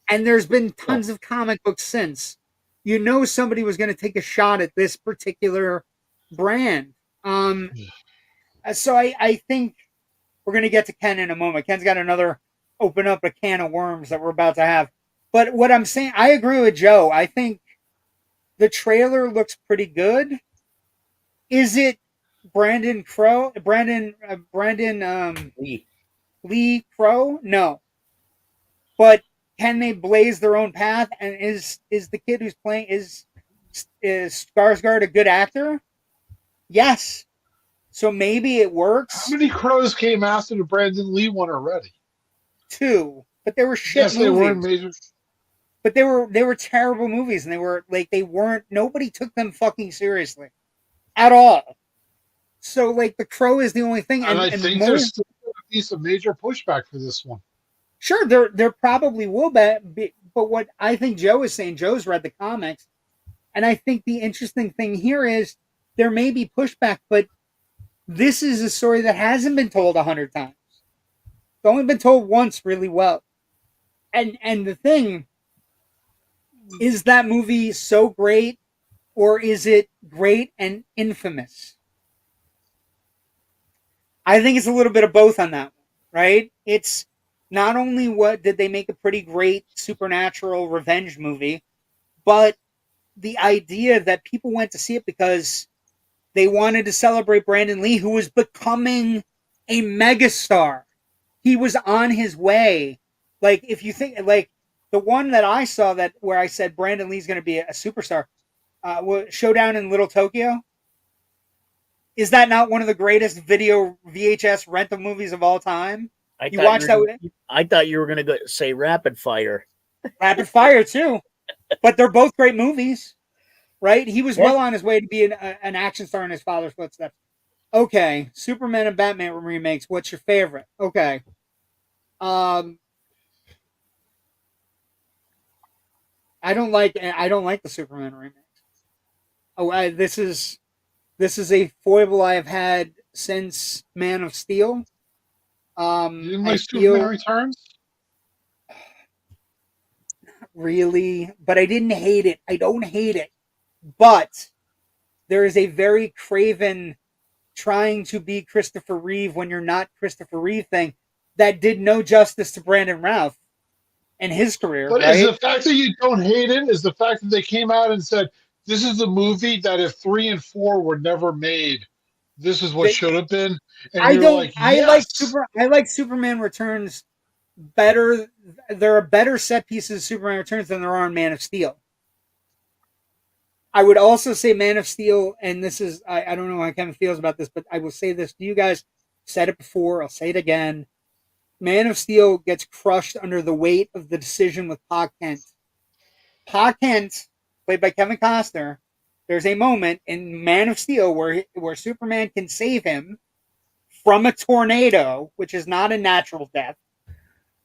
A: And there's been tons of comic books since. You know somebody was going to take a shot at this particular brand. So I think we're going to get to Ken in a moment. Ken's got another open up a can of worms that we're about to have. But what I'm saying, I agree with Joe. I think the trailer looks pretty good. Is it Brandon Lee Crow? No. But can they blaze their own path? And is the kid who's playing is Skarsgård a good actor? Yes. So maybe it works.
C: How many crows came after the Brandon Lee one already?
A: 2, but they were shit movies.
C: They weren't major.
A: but they were terrible movies, and they weren't, nobody took them fucking seriously at all. So like The Crow is the only thing,
C: And I
A: and
C: think
A: more,
C: there's still going to be some major pushback for this one.
A: sure, there probably will be, but what I think Joe is saying, Joe's read the comics, and I think the interesting thing here is there may be pushback, but this is a story that hasn't been told 100 times. It's only been told once really well. And the thing is, that movie so great, or is it great and infamous? I think it's a little bit of both on that one, right? It's not only what did they make a pretty great supernatural revenge movie, but the idea that people went to see it because they wanted to celebrate Brandon Lee, who was becoming a megastar. He was on his way. Like, if you think, like, the one that I saw that where I said Brandon Lee's going to be a superstar, Showdown in Little Tokyo. Is that not one of the greatest video VHS rental movies of all time? You watched that?
B: I thought you were going to say Rapid Fire.
A: Rapid Fire too, but they're both great movies, right? He was well on his way to be an action star in his father's footsteps. Okay, Superman and Batman remakes. What's your favorite? Okay, I don't like the Superman remakes. Oh, this is a foible I have had since Man of Steel.
C: You didn't like Superman Returns?
A: Really, but I didn't hate it. I don't hate it, but there is a very craven trying to be Christopher Reeve when you're not Christopher Reeve thing that did no justice to Brandon Routh and his career.
C: But
A: right?
C: is the fact that you don't hate it, is the fact that they came out and said, this is the movie that if 3 and 4 were never made, this is what should have been? And
A: I
C: you're
A: don't.
C: like, yes.
A: I like Superman Returns better. There are better set pieces of Superman Returns than there are in Man of Steel. I would also say Man of Steel, and this is, I don't know how Kevin feels about this, but I will say this to you guys. Said it before, I'll say it again. Man of Steel gets crushed under the weight of the decision with Pa Kent. Pa Kent, played by Kevin Costner, there's a moment in Man of Steel where Superman can save him from a tornado, which is not a natural death,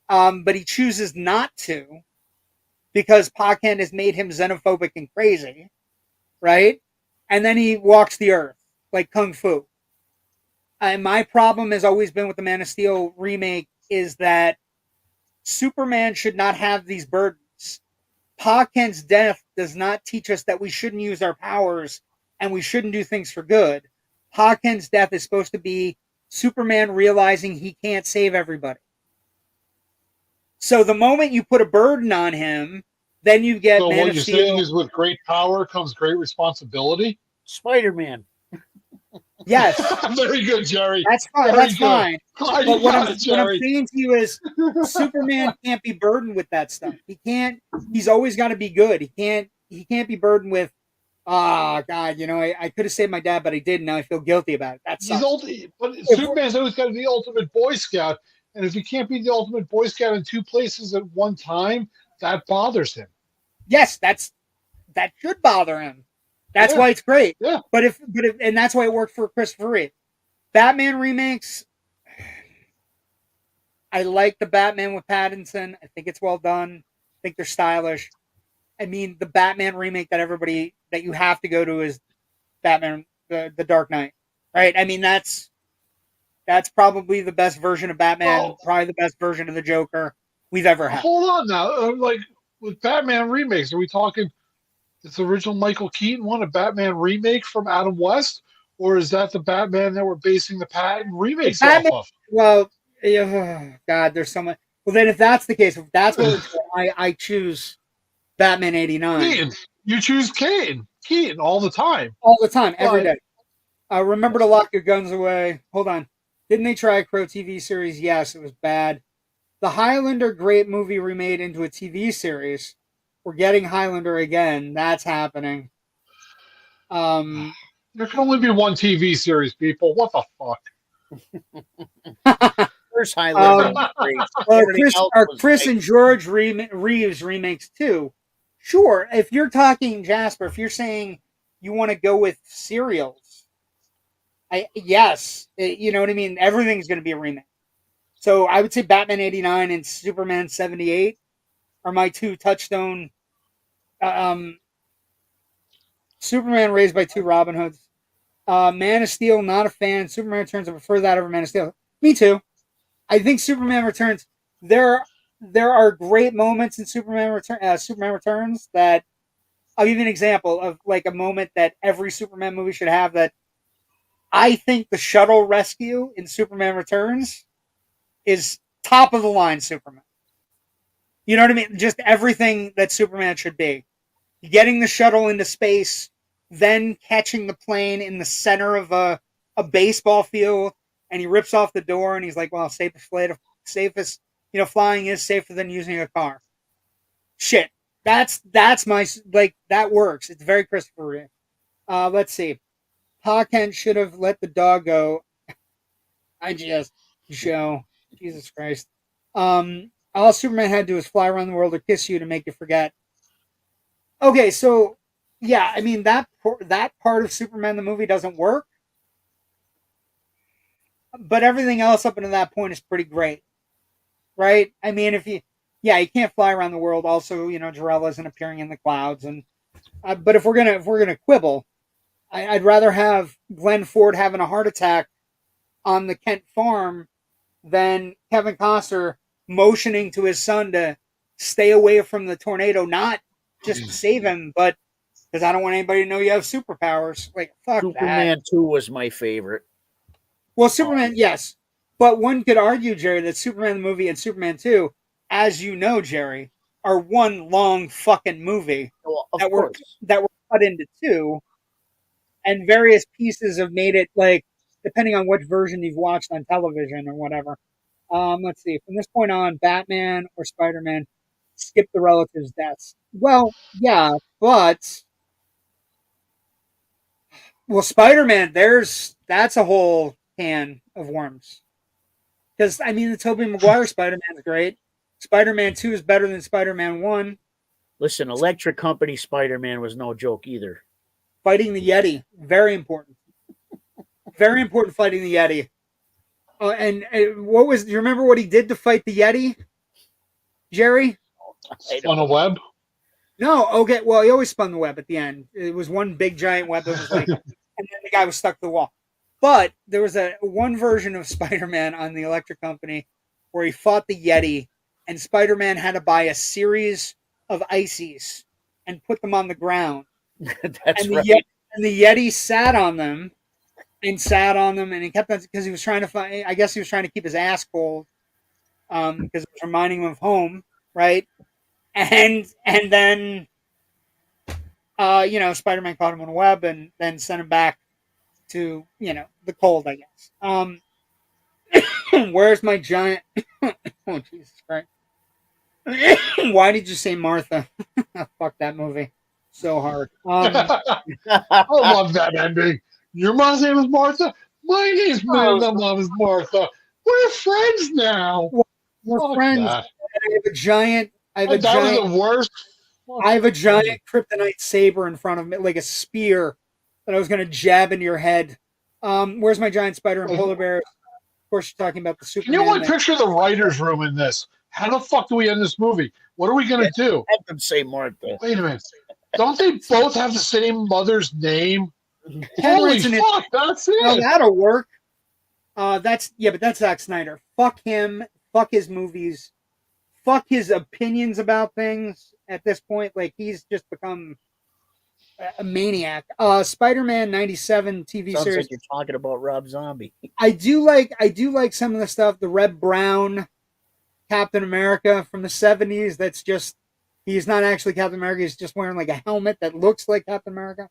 A: but he chooses not to because Pa Kent has made him xenophobic and crazy, right? And then he walks the earth like Kung Fu. And my problem has always been with the Man of Steel remake is that Superman should not have these burdens. Pa Kent's death does not teach us that we shouldn't use our powers and we shouldn't do things for good. Pa Kent's death is supposed to be Superman realizing he can't save everybody. So the moment you put a burden on him, then you get
C: So
A: Man
C: what
A: of
C: you're
A: Steel.
C: saying is with great power comes great responsibility?
B: Spider-Man.
A: Yes.
C: Very good, Jerry.
A: That's fine.
C: Very
A: That's
C: good.
A: fine.
C: Glad
A: But
C: you
A: what
C: got
A: I'm
C: it, Jerry.
A: saying to you is Superman can't be burdened with that stuff. He can't. He's always got to be good. He can't be burdened with, oh, God, I could have saved my dad, but I didn't. Now I feel guilty about it. That sucks.
C: But Superman's always got to be the ultimate Boy Scout. And if he can't be the ultimate Boy Scout in 2 places at one time, that bothers him.
A: Yes, that should bother him. That's why it's great.
C: Yeah.
A: But if and that's why it worked for Christopher Reeve. Batman remakes, I like the Batman with Pattinson. I think it's well done. I think they're stylish. I mean, the Batman remake that you have to go to is Batman, the Dark Knight, right? I mean, that's probably the best version of Batman, probably the best version of the Joker we've ever had.
C: Hold on now. Like, with Batman remakes, are we talking it's the original Michael Keaton one, a Batman remake from Adam West? Or is that the Batman that we're basing the Patton remakes off of?
A: Well, God, there's so much. Well, then if that's the case, if that's what I choose Batman 89.
C: Keaton. You choose Keaton all the time.
A: All the time, every day. Remember to lock your guns away. Hold on. Didn't they try a Crow TV series? Yes, it was bad. The Highlander great movie remade into a TV series. We're getting Highlander again. That's happening.
C: There can only be one TV series, people. What the fuck?
B: First Highlander was great. Everything else was
A: Chris
B: like,
A: and George Reeves remakes too. Sure, if you're talking Jasper, if you're saying you want to go with serials, you know what I mean. Everything's going to be a remake. So I would say Batman '89 and Superman '78 are my two touchstone. Um, Superman Raised by Two Robin Hoods. Man of Steel, not a fan. Superman Returns, I prefer that over Man of Steel. Me too. I think Superman Returns. There are great moments in Superman Returns that I'll give you an example of like a moment that every Superman movie should have. That I think the shuttle rescue in Superman Returns is top of the line Superman. You know what I mean? Just everything that Superman should be. Getting the shuttle into space, then catching the plane in the center of a baseball field, and he rips off the door, and he's like, "Well, safest, flying is safer than using a car." Shit, that's my like that works. It's very Christopher Reeve. Let's see. Pa Kent should have let the dog go. Joe, Jesus Christ. All Superman had to do was fly around the world or kiss you to make you forget. Okay, so yeah, I mean that part of Superman the movie doesn't work, but everything else up until that point is pretty great, right? I mean, you can't fly around the world. Also, Jor-El isn't appearing in the clouds, and but if we're gonna quibble, I'd rather have Glenn Ford having a heart attack on the Kent farm than Kevin Costner motioning to his son to stay away from the tornado, not just to save him, but because I don't want anybody to know you have superpowers. Like, fuck
B: Superman
A: that.
B: 2 was my favorite.
A: Well, Superman, yes. But one could argue, Jerry, that Superman the movie and Superman 2, as you know, Jerry, are one long fucking movie
B: Well, of
A: that
B: course.
A: were cut into two, and various pieces have made it, like, depending on which version you've watched on television or whatever. Let's see. From this point on, Batman or Spider-Man, skip the relatives' deaths. Well, yeah, but Spider-Man, that's a whole can of worms. Because I mean, the Tobey Maguire Spider-Man is great. Spider-Man 2 is better than Spider-Man 1.
B: Listen, Electric Company Spider-Man was no joke either.
A: Fighting the Yeti, very important. Very important fighting the Yeti. And do you remember what he did to fight the Yeti, Jerry?
C: On a web?
A: No, okay. Well, he always spun the web at the end. It was one big giant web that was like, and then the guy was stuck to the wall. But there was one version of Spider-Man on the Electric Company where he fought the Yeti, and Spider-Man had to buy a series of ices and put them on the ground.
B: That's
A: and
B: right.
A: And the Yeti sat on them, and he kept on because he was trying to find. I guess he was trying to keep his ass cold, because it was reminding him of home, right? And then, Spider-Man caught him on a web and then sent him back to, the cold, I guess. Where's my giant? Oh, Jesus Christ. Why did you say Martha? Fuck that movie. So hard.
C: I love that ending. Your mom's name is Martha? My name's my mom is Martha. We're friends now.
A: We're
C: Fuck
A: friends.
C: that.
A: I have a giant.
C: Was the worst.
A: I have a giant kryptonite saber in front of me, like a spear that I was going to jab into your head. Where's my giant spider and polar bear? Of course, you're talking about the Superman.
C: Can you only picture the writer's room in this? How the fuck do we end this movie? What are we going to do?
B: Have them say Martha.
C: Wait a minute. Don't they both have the same mother's name? Holy fuck, that's it.
A: No, that'll work. But that's Zack Snyder. Fuck him. Fuck his movies. Fuck his opinions about things at this point. Like, he's just become a maniac. Spider-Man 97 TV
B: Sounds
A: series.
B: like you're talking about Rob Zombie.
A: I do like some of the stuff. The Red Brown Captain America from the 70s. That's just, he's not actually Captain America. He's just wearing like a helmet that looks like Captain America.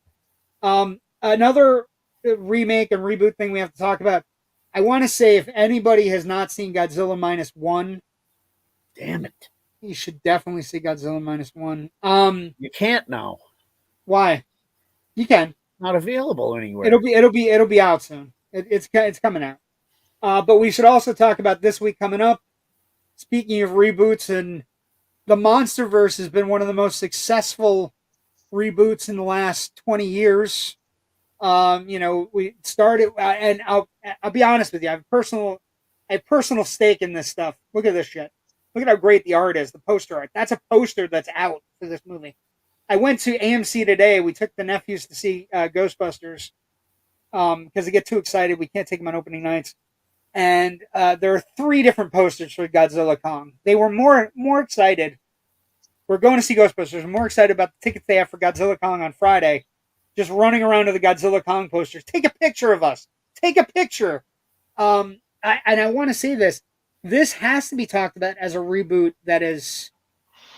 A: Another remake and reboot thing we have to talk about. I want to say, if anybody has not seen Godzilla -1,
B: damn it,
A: you should definitely see Godzilla -1.
B: You can't now.
A: Why? You can.
B: Not available anywhere.
A: It'll be out soon. It's coming out. But we should also talk about this week coming up. Speaking of reboots, and the MonsterVerse has been one of the most successful reboots in the last 20 years. We started, and I'll be honest with you, I have personal stake in this stuff. Look at this shit. Look at how great the art is, the poster art. That's a poster that's out for this movie. I went to AMC today. We took the nephews to see Ghostbusters because they get too excited. We can't take them on opening nights. And there are 3 different posters for Godzilla Kong. They were more excited. We're going to see Ghostbusters. I'm more excited about the tickets they have for Godzilla Kong on Friday. Just running around to the Godzilla Kong posters. Take a picture of us. Take a picture. I want to say this. This has to be talked about as a reboot that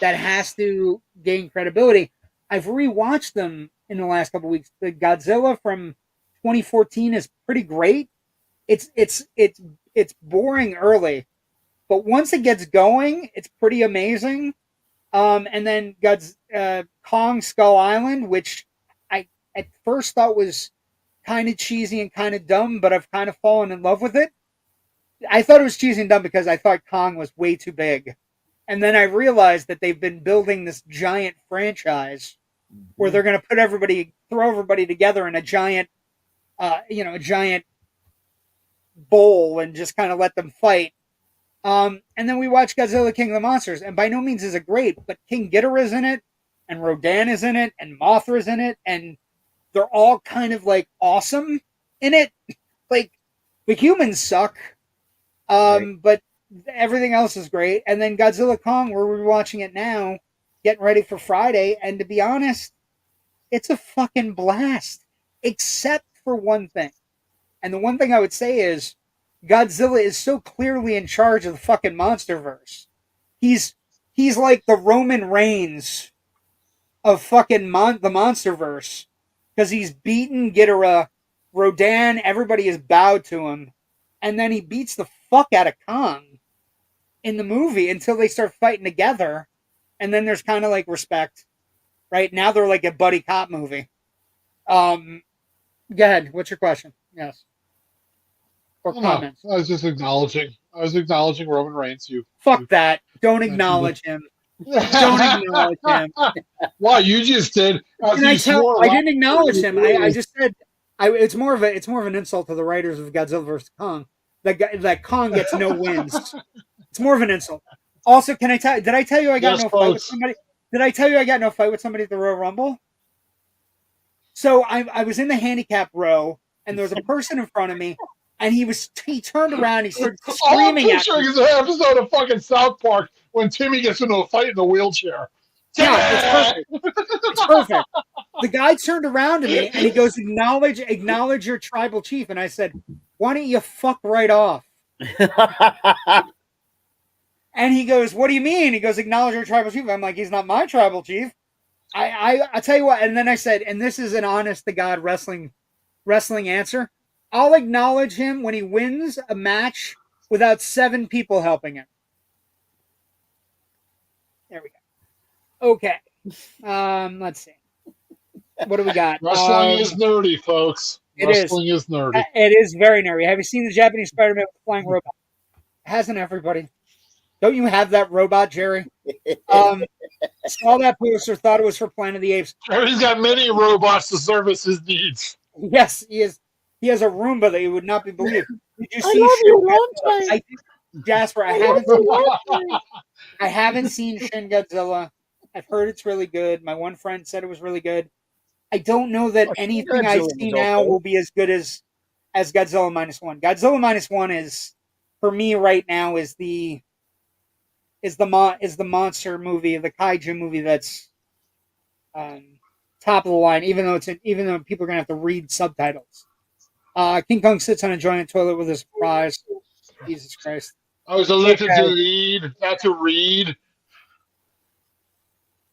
A: has to gain credibility. I've rewatched them in the last couple of weeks. The Godzilla from 2014 is pretty great. It's boring early, but once it gets going, it's pretty amazing. And then Kong Skull Island, which I at first thought was kind of cheesy and kind of dumb, but I've kind of fallen in love with it. I thought it was cheesy and dumb because I thought Kong was way too big. And then I realized that they've been building this giant franchise where they're going to throw everybody together in a giant bowl and just kind of let them fight. And then we watch Godzilla King of the Monsters, and by no means is it great, but King Ghidorah's in it, and Rodan is in it, and Mothra's in it, and they're all kind of like awesome in it. Like the humans suck, but everything else is great. And then Godzilla Kong, where we're watching it now, getting ready for Friday, and to be honest, it's a fucking blast, except for one thing. And the one thing I would say is Godzilla is so clearly in charge of the fucking MonsterVerse. He's like the Roman Reigns of fucking the MonsterVerse because he's beaten Ghidorah, Rodan, everybody is bowed to him, and then he beats the fuck out of Kong in the movie until they start fighting together, and then there's kind of like respect. Right now they're like a buddy cop movie. Go ahead. What's your question? Yes. Or comments?
C: I was just acknowledging. I was acknowledging Roman Reigns.
A: Fuck that. Don't acknowledge him. Don't acknowledge him.
C: Why? You just did.
A: I didn't acknowledge him. I just said it's more of an insult to the writers of Godzilla vs. Kong. That Kong gets no wins. It's more of an insult. Also, did I tell you I got no fight with somebody? Did I tell you I got no fight with somebody at the Royal Rumble? So I was in the handicap row, and there was a person in front of me, and he turned around, he started screaming at me.
C: All I'm picturing is an episode of fucking South Park when Timmy gets into a fight in the wheelchair.
A: Yeah, it's perfect. It's perfect. The guy turned around to me, and he goes, acknowledge your tribal chief. And I said, why don't you fuck right off? And he goes, what do you mean? He goes, acknowledge your tribal chief. I'm like, he's not my tribal chief. I tell you what, and then I said, and this is an honest to God wrestling answer. I'll acknowledge him when he wins a match without 7 people helping him. There we go. Okay. Let's see. What do we got?
C: Wrestling is nerdy, folks. Wrestling is nerdy.
A: It is very nerdy. Have you seen the Japanese Spider-Man with the flying robot? Hasn't everybody? Don't you have that robot, Jerry? Saw that poster, thought it was for Planet of the Apes.
C: Jerry's got many robots to service his needs.
A: Yes, he is. He has a Roomba that you would not be believed. Did you see?
B: I love you long time.
A: Jasper, I haven't seen Shin Godzilla. I've heard it's really good. My one friend said it was really good. I don't know that anything I see now will be as good as Godzilla -1. Godzilla -1 is, for me right now, is the monster movie, the kaiju movie that's top of the line. Even though people are gonna have to read subtitles. King Kong sits on a giant toilet with a surprise. Jesus Christ!
C: I was elected to lead, not to read.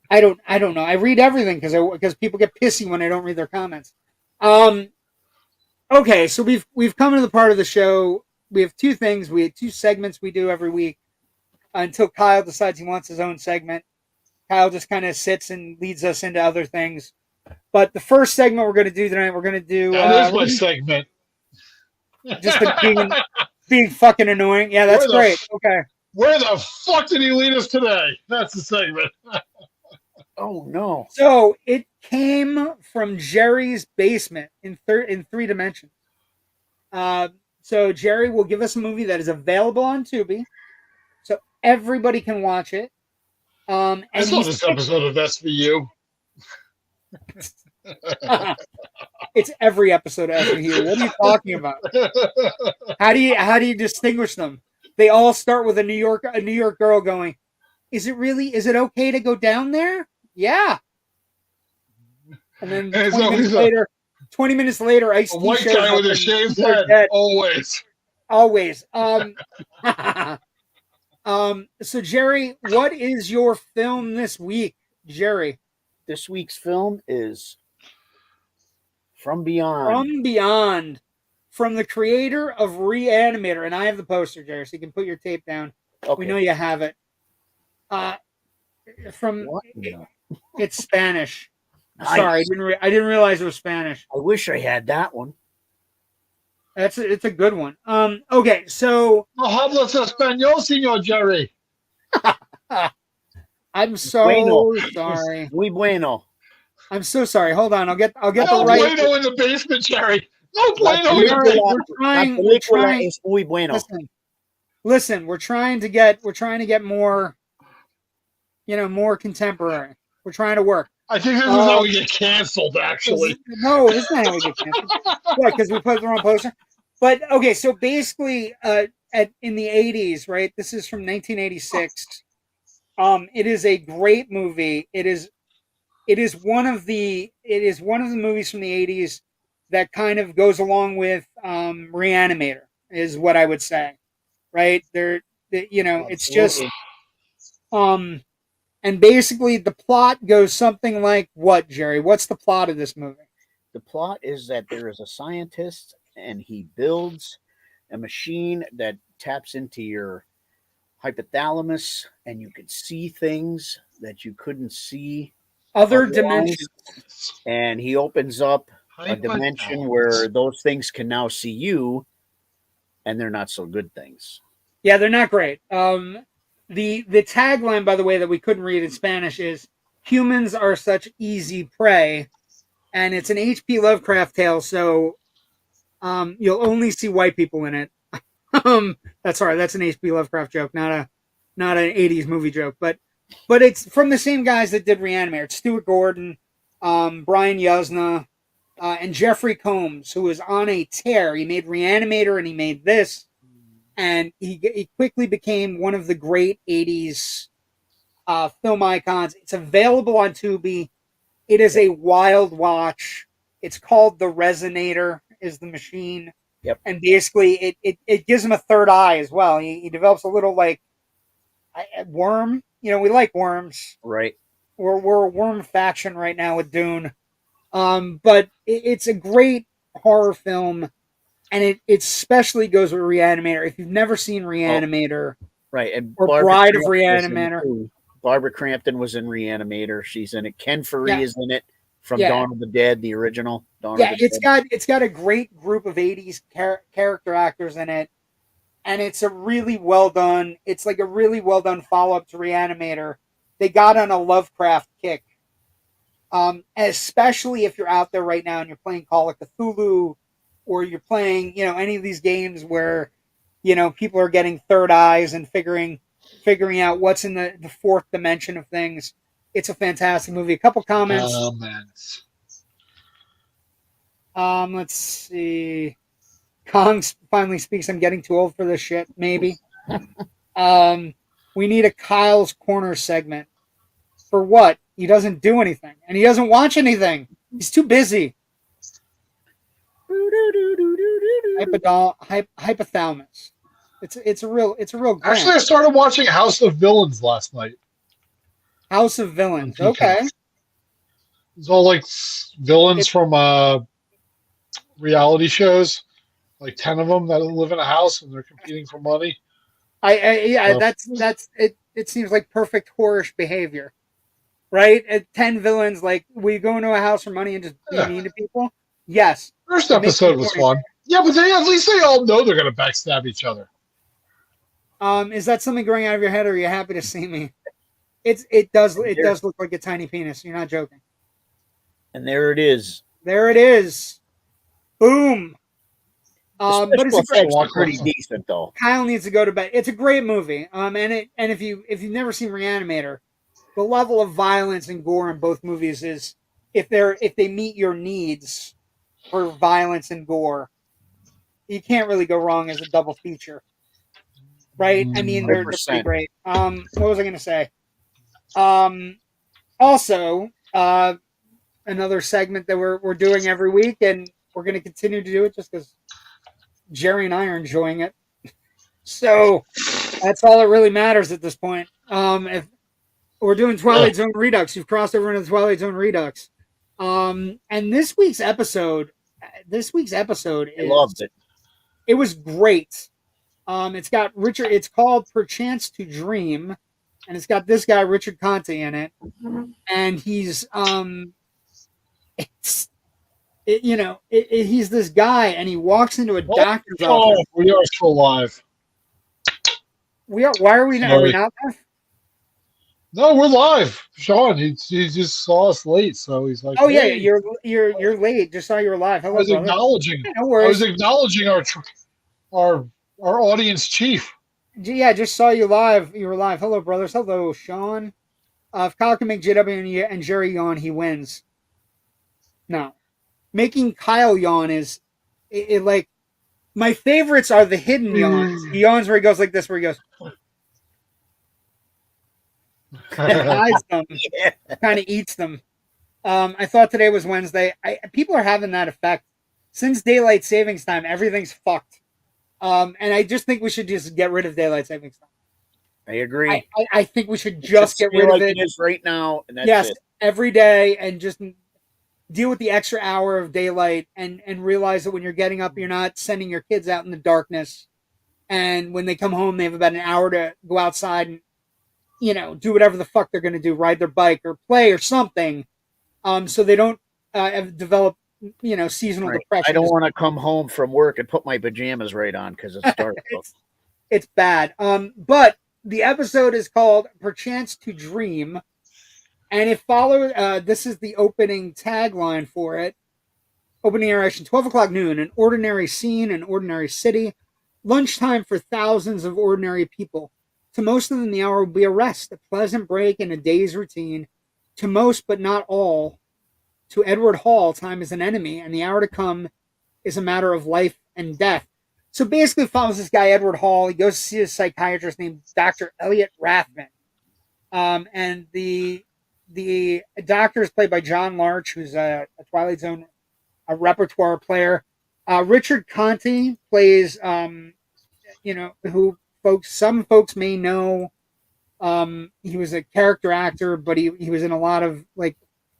A: I don't know. I read everything because people get pissy when I don't read their comments. Okay, so we've come to the part of the show. We have 2 things. We have 2 segments we do every week until Kyle decides he wants his own segment. Kyle just kind of sits and leads us into other things. But the first segment we're going to do tonight, we're going to do...
C: That is my segment.
A: Just a demon... Being fucking annoying. Yeah, that's
C: Where the
A: great. Okay.
C: Where the fuck did he lead us today? That's the segment.
B: Oh no.
A: So it came from Jerry's basement in 3 dimensions. So Jerry will give us a movie that is available on Tubi, so everybody can watch it.
C: I
A: And
C: saw this episode of SVU.
A: It's every episode of SVU. What are you talking about? How do you distinguish them? They all start with a New York girl going, "Is it okay to go down there?" Yeah. And then 20 minutes later, Ice-T
C: a white
A: shows
C: guy
A: up
C: with a
A: and
C: shaved
A: they're
C: head,
A: dead.
C: always.
A: So Jerry, what is your film this week, Jerry?
B: This week's film is From Beyond.
A: From Beyond, from the creator of Reanimator, and I have the poster, Jerry, so you can put your tape down.
B: Okay.
A: We know you have it. It's Spanish.
B: Nice.
A: Sorry, I didn't realize it was Spanish.
B: I wish I had that one.
A: It's a good one. Okay, so
C: No hablas español, señor Jerry.
A: I'm so sorry.
B: Muy bueno.
A: I'm so sorry. Hold on, I'll get
C: No
A: the right.
C: bueno in the basement, Jerry. No bueno in
A: We're
C: the basement.
A: trying.
B: We're trying. Es muy bueno.
A: Listen, we're trying to get more, more contemporary. We're trying to work.
C: I think this is how we get canceled, actually.
A: No, this is not how we get canceled. Yeah, because we put the wrong poster. But okay, so basically, in the 80s, right? This is from 1986. It is a great movie. It is one of the movies from the 80s that kind of goes along with Reanimator, is what I would say. Right? It's just and basically the plot goes something like what, Jerry? What's the plot of this movie?
B: The plot is that there is a scientist and he builds a machine that taps into your hypothalamus and you can see things that you couldn't see.
A: Other dimensions.
B: And he opens up a dimension where those things can now see you, and they're not so good things.
A: Yeah, they're not great. The tagline, by the way, that we couldn't read in Spanish is "Humans are such easy prey," and it's an H.P. Lovecraft tale, so you'll only see white people in it. That's an H.P. Lovecraft joke, not an '80s movie joke, but it's from the same guys that did Reanimator. It's Stuart Gordon, Brian Yuzna, and Jeffrey Combs, who was on a tear. He made Reanimator and he made this. And he quickly became one of the great 80s film icons. It's available on Tubi. It is a wild watch. It's called The Resonator, is the machine.
B: Yep.
A: And basically, it gives him a third eye as well. He develops a little, worm. We like worms.
B: Right.
A: We're a worm faction right now with Dune. But it's a great horror film. And it especially goes with Reanimator. If you've never seen Reanimator,
B: right, and
A: or Bride of Reanimator,
B: Barbara Crampton was in Reanimator. She's in it. Ken Faree is in it from Dawn of the Dead, the original.
A: It's got a great group of 80s character actors in it, and it's a really well done. It's like a really well done follow up to Reanimator. They got on a Lovecraft kick, especially if you're out there right now and you're playing Call of Cthulhu. Or you're playing, any of these games where, people are getting third eyes and figuring out what's in the fourth dimension of things. It's a fantastic movie. A couple comments. Let's see. Kong finally speaks. I'm getting too old for this shit. Maybe. We need a Kyle's Corner segment. For what? He doesn't do anything, and he doesn't watch anything. He's too busy. Hypothalamus. It's a real grant.
C: Actually, I started watching House of Villains last night.
A: House of Villains. Okay.
C: It's all like villains from reality shows, like 10 of them that live in a house and they're competing for money.
A: That's it. It seems like perfect whorish behavior, right? 10 villains, like we go into a house for money and just be mean to people. Yes.
C: First episode was fun. Yeah, but at least they all know they're going to backstab each other.
A: Is that something growing out of your head, or are you happy to see me? It does look like a tiny penis. You're not joking.
B: And there it is.
A: There it is. Boom.
B: The
A: But it's
B: special
A: a great.
B: effects are pretty decent, though.
A: Kyle needs to go to bed. It's a great movie. And if you've never seen Reanimator, the level of violence and gore in both movies is if they meet your needs for violence and gore, you can't really go wrong as a double feature. Right? I mean, they're pretty great. What was I going to say? Also, another segment that we're doing every week, and we're going to continue to do it just because Jerry and I are enjoying it. So that's all that really matters at this point. If we're doing Twilight Zone Redux, you've crossed over into Twilight Zone Redux. And this week's episode
B: I loved it.
A: It was great. It's got Richard. It's called "Perchance to Dream," and it's got this guy Richard Conte in it, and he's he's this guy, and he walks into a doctor's office.
C: We are still live.
A: We are. Why are we not? Are we not live?
C: No, we're live. Sean, he just saw us late, so he's like,
A: "Oh yeah,
C: hey.
A: you're late. Just saw you were live." Hello,
C: I was
A: brother.
C: acknowledging.
A: Yeah, no worries.
C: I was acknowledging our audience chief.
A: Yeah, just saw you live. You were live. Hello, brothers. Hello, Sean. If Kyle can make JW and Jerry yawn, he wins. No, making Kyle yawn is it like my favorites are the hidden yawns. He yawns where he goes like this, where he goes. Hides them, kind of eats them. I thought today was Wednesday. People are having that effect since daylight savings time. Everything's fucked, and I just think we should just get rid of daylight savings time.
B: I agree.
A: I think we should just get rid of it.
B: It is right now, and that's
A: yes,
B: it.
A: Every day, and just deal with the extra hour of daylight, and realize that when you're getting up, you're not sending your kids out in the darkness, and when they come home, they have about an hour to go outside and do whatever the fuck they're going to do, ride their bike or play or something, so they don't develop, seasonal depression.
B: I don't want to come home from work and put my pajamas right on because it's dark.
A: It's bad. But the episode is called "Perchance to Dream," and it follows. This is the opening tagline for it. Opening narration: 12 o'clock noon. An ordinary scene, an ordinary city. Lunchtime for thousands of ordinary people. To most of them, the hour will be a rest, a pleasant break in a day's routine. To most, but not all, to Edward Hall, time is an enemy, and the hour to come is a matter of life and death. So basically, it follows this guy, Edward Hall. He goes to see a psychiatrist named Dr. Elliot Rathman. And the doctor is played by John Larch, who's a Twilight Zone repertoire player. Richard Conte plays, who some folks may know. He was a character actor, but he was in a lot of,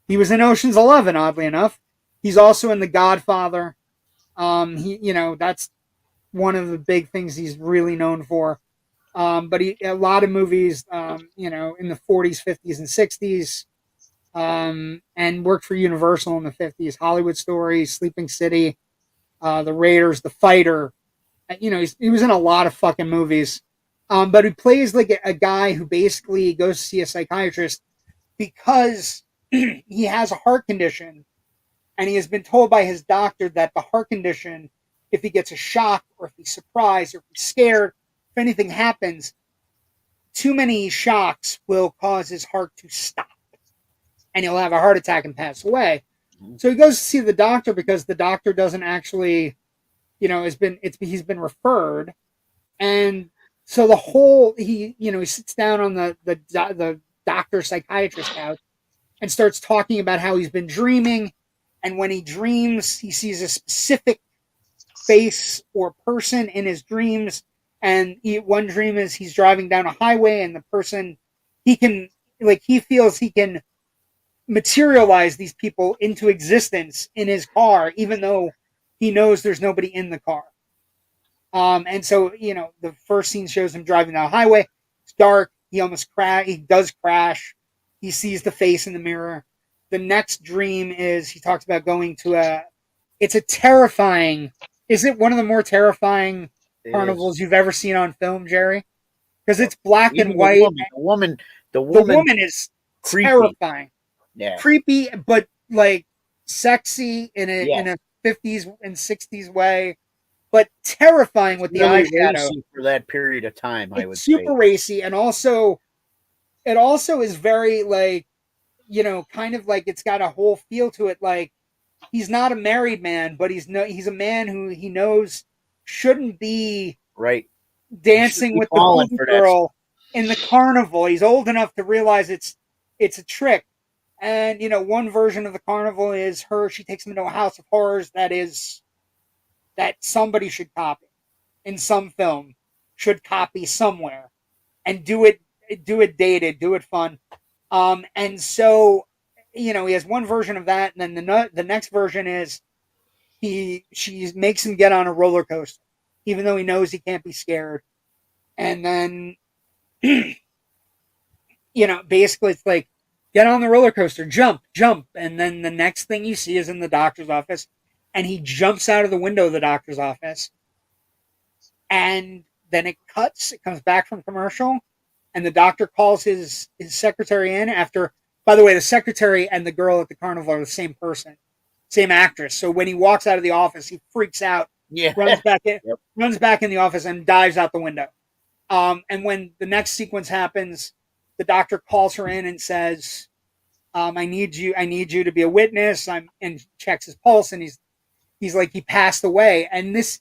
A: he was in Ocean's 11, oddly enough. He's also in The Godfather. That's one of the big things he's really known for. But a lot of movies, in the 40s, 50s, and 60s, and worked for Universal in the 50s. Hollywood Story, Sleeping City, The Raiders, The Fighter. He was in a lot of fucking movies. But he plays like a guy who basically goes to see a psychiatrist because he has a heart condition, and he has been told by his doctor that the heart condition, if he gets a shock or if he's surprised or if he's scared, if anything happens, too many shocks will cause his heart to stop, and he'll have a heart attack and pass away. So he goes to see the doctor because the doctor doesn't actually, he's been referred, and so the whole he sits down on the doctor psychiatrist couch and starts talking about how he's been dreaming, and when he dreams, he sees a specific face or person in his dreams. And one dream is he's driving down a highway, and the person he feels he can materialize these people into existence in his car, even though he knows there's nobody in the car. And so, the first scene shows him driving down a highway. It's dark. He almost he does crash. He sees the face in the mirror. The next dream is he talks about going to it's a terrifying Is it one of the more terrifying
B: It
A: carnivals
B: is.
A: you've ever seen on film, Jerry? Because it's black
B: Even
A: and white.
B: the
A: The
B: woman,
A: woman is
B: creepy.
A: terrifying,
B: Yeah,
A: creepy, but like sexy
B: yeah.
A: in a 50s and 60s way, but terrifying
B: It's
A: with the
B: really
A: eyeshadow.
B: racy for that period of time, I would
A: It's super
B: say.
A: racy, and also it also is very like, kind of like it's got a whole feel to it. Like he's not a married man, but he's a man who he knows shouldn't be
B: Right. You should
A: dancing
B: be
A: with the
B: falling
A: voodoo
B: for that.
A: girl in the carnival. He's old enough to realize it's a trick. And one version of the carnival is her. She takes him into a house of horrors that somebody should copy in some film, should copy somewhere, and do it dated, do it fun. And so he has one version of that, and then the next version is she makes him get on a roller coaster, even though he knows he can't be scared. And then basically it's like, get on the roller coaster, jump, jump. And then the next thing you see is in the doctor's office, and he jumps out of the window of the doctor's office. And then it comes back from commercial, and the doctor calls his secretary in after. By the way, the secretary and the girl at the carnival are the same person, same actress. So when he walks out of the office, he freaks out,
B: Yeah.
A: runs back in,
B: Yep.
A: runs back in the office, and dives out the window. And when the next sequence happens, the doctor calls her in and says, "I need you to be a witness." And checks his pulse, and he's like, he passed away. And this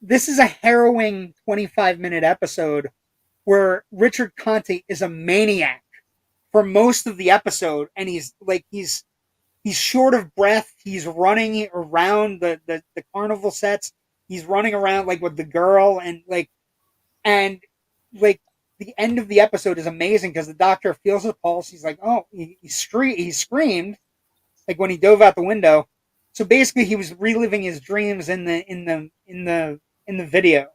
A: is a harrowing 25-minute episode where Richard Conte is a maniac for most of the episode, and he's short of breath. He's running around the carnival sets. He's running around like with the girl, and the end of the episode is amazing because the doctor feels his pulse. He's like, oh, he screamed like when he dove out the window. So basically, he was reliving his dreams in the video.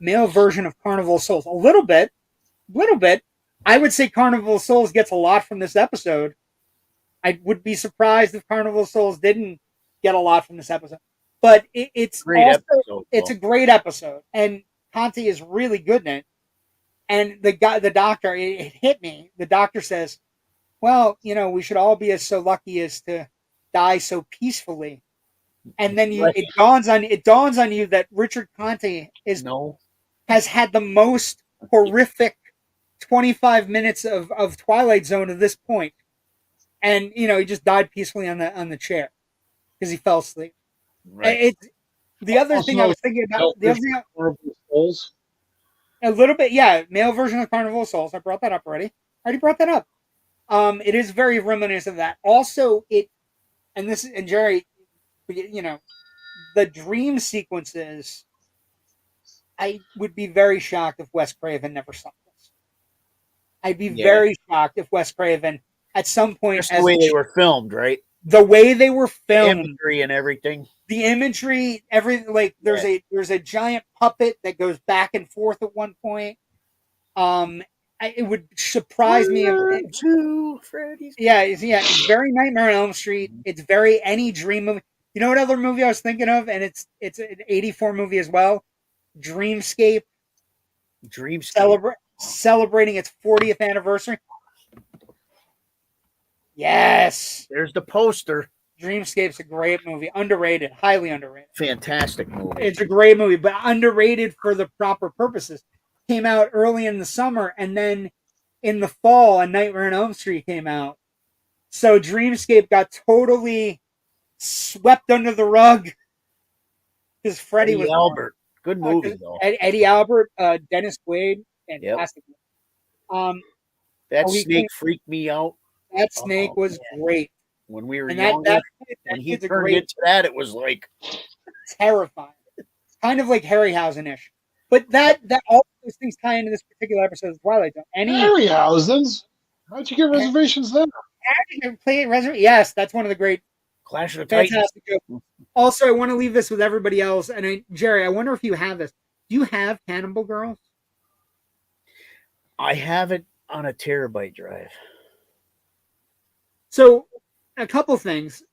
A: Male version of Carnival Souls, a little bit. I would say Carnival Souls gets a lot from this episode. I would be surprised if Carnival Souls didn't get a lot from this episode. But it's
B: Great
A: also
B: episode.
A: it's a great episode, and Conte is really good in it. And the doctor, it hit me. The doctor says, "Well, we should all be so lucky as to die so peacefully." And then
B: Right.
A: it dawns on you that Richard Conte has had the most horrific 25 minutes of Twilight Zone to this point. And he just died peacefully on the chair because he fell asleep.
B: Right.
A: The other thing I was thinking about, the other thing,
C: Carnival Souls.
A: a little bit, yeah, male version of Carnival of Souls. I brought that up already. I already brought that up. It is very reminiscent of that. Also, and Jerry, the dream sequences. I would be very shocked if Wes Craven never saw this. I'd be very shocked if Wes Craven at some point,
B: Just the way they were filmed, right?
A: The way they were filmed,
B: imagery and everything.
A: The imagery, everything. Like there's a giant puppet that goes back and forth at one point. It would surprise me if
B: Freddy's.
A: Yeah, it's very Nightmare on Elm Street. It's very any dream movie. You know what other movie I was thinking of, and it's an '84 movie as well. Dreamscape. Celebrating its 40th anniversary. Yes.
B: There's the poster.
A: Dreamscape's a great movie. Underrated. Highly underrated.
B: Fantastic movie.
A: It's a great movie, but underrated for the proper purposes. Came out early in the summer, and then in the fall, A Nightmare on Elm Street came out. So Dreamscape got totally swept under the rug because Freddy was
B: Albert. Good movie, though.
A: Eddie Albert, Dennis Quaid, fantastic.
B: Yep. That snake freaked me out.
A: That snake was great.
B: When we were younger, when he turned into that, it was like
A: terrifying. Kind of like Harryhausen-ish. But that all those things tie into this particular episode of Twilight Zone.
C: Harryhausen's? How'd you get reservations there?
A: Yes, that's one of the great
B: Clash of the Titans.
A: Jokes. Also, I want to leave this with everybody else. And Jerry, I wonder if you have this. Do you have Cannibal Girls?
B: I have it on a terabyte drive.
A: So, a couple things.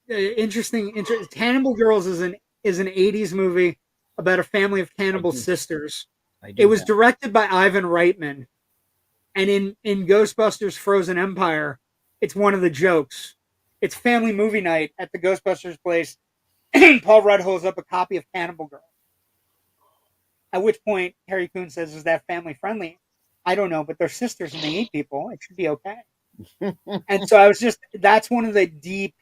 A: Interesting. Cannibal Girls is is an 80s movie about a family of cannibal
B: do.
A: sisters.
B: I
A: It
B: do.
A: was directed by Ivan Reitman. And in Ghostbusters Frozen Empire, it's one of the jokes. It's family movie night at the Ghostbusters place. Paul Rudd holds up a copy of Cannibal Girl. At which point, Harry Coon says, "Is that family friendly?" I don't know, but they're sisters and they eat people. It should be okay. And so I was that's one of the deep,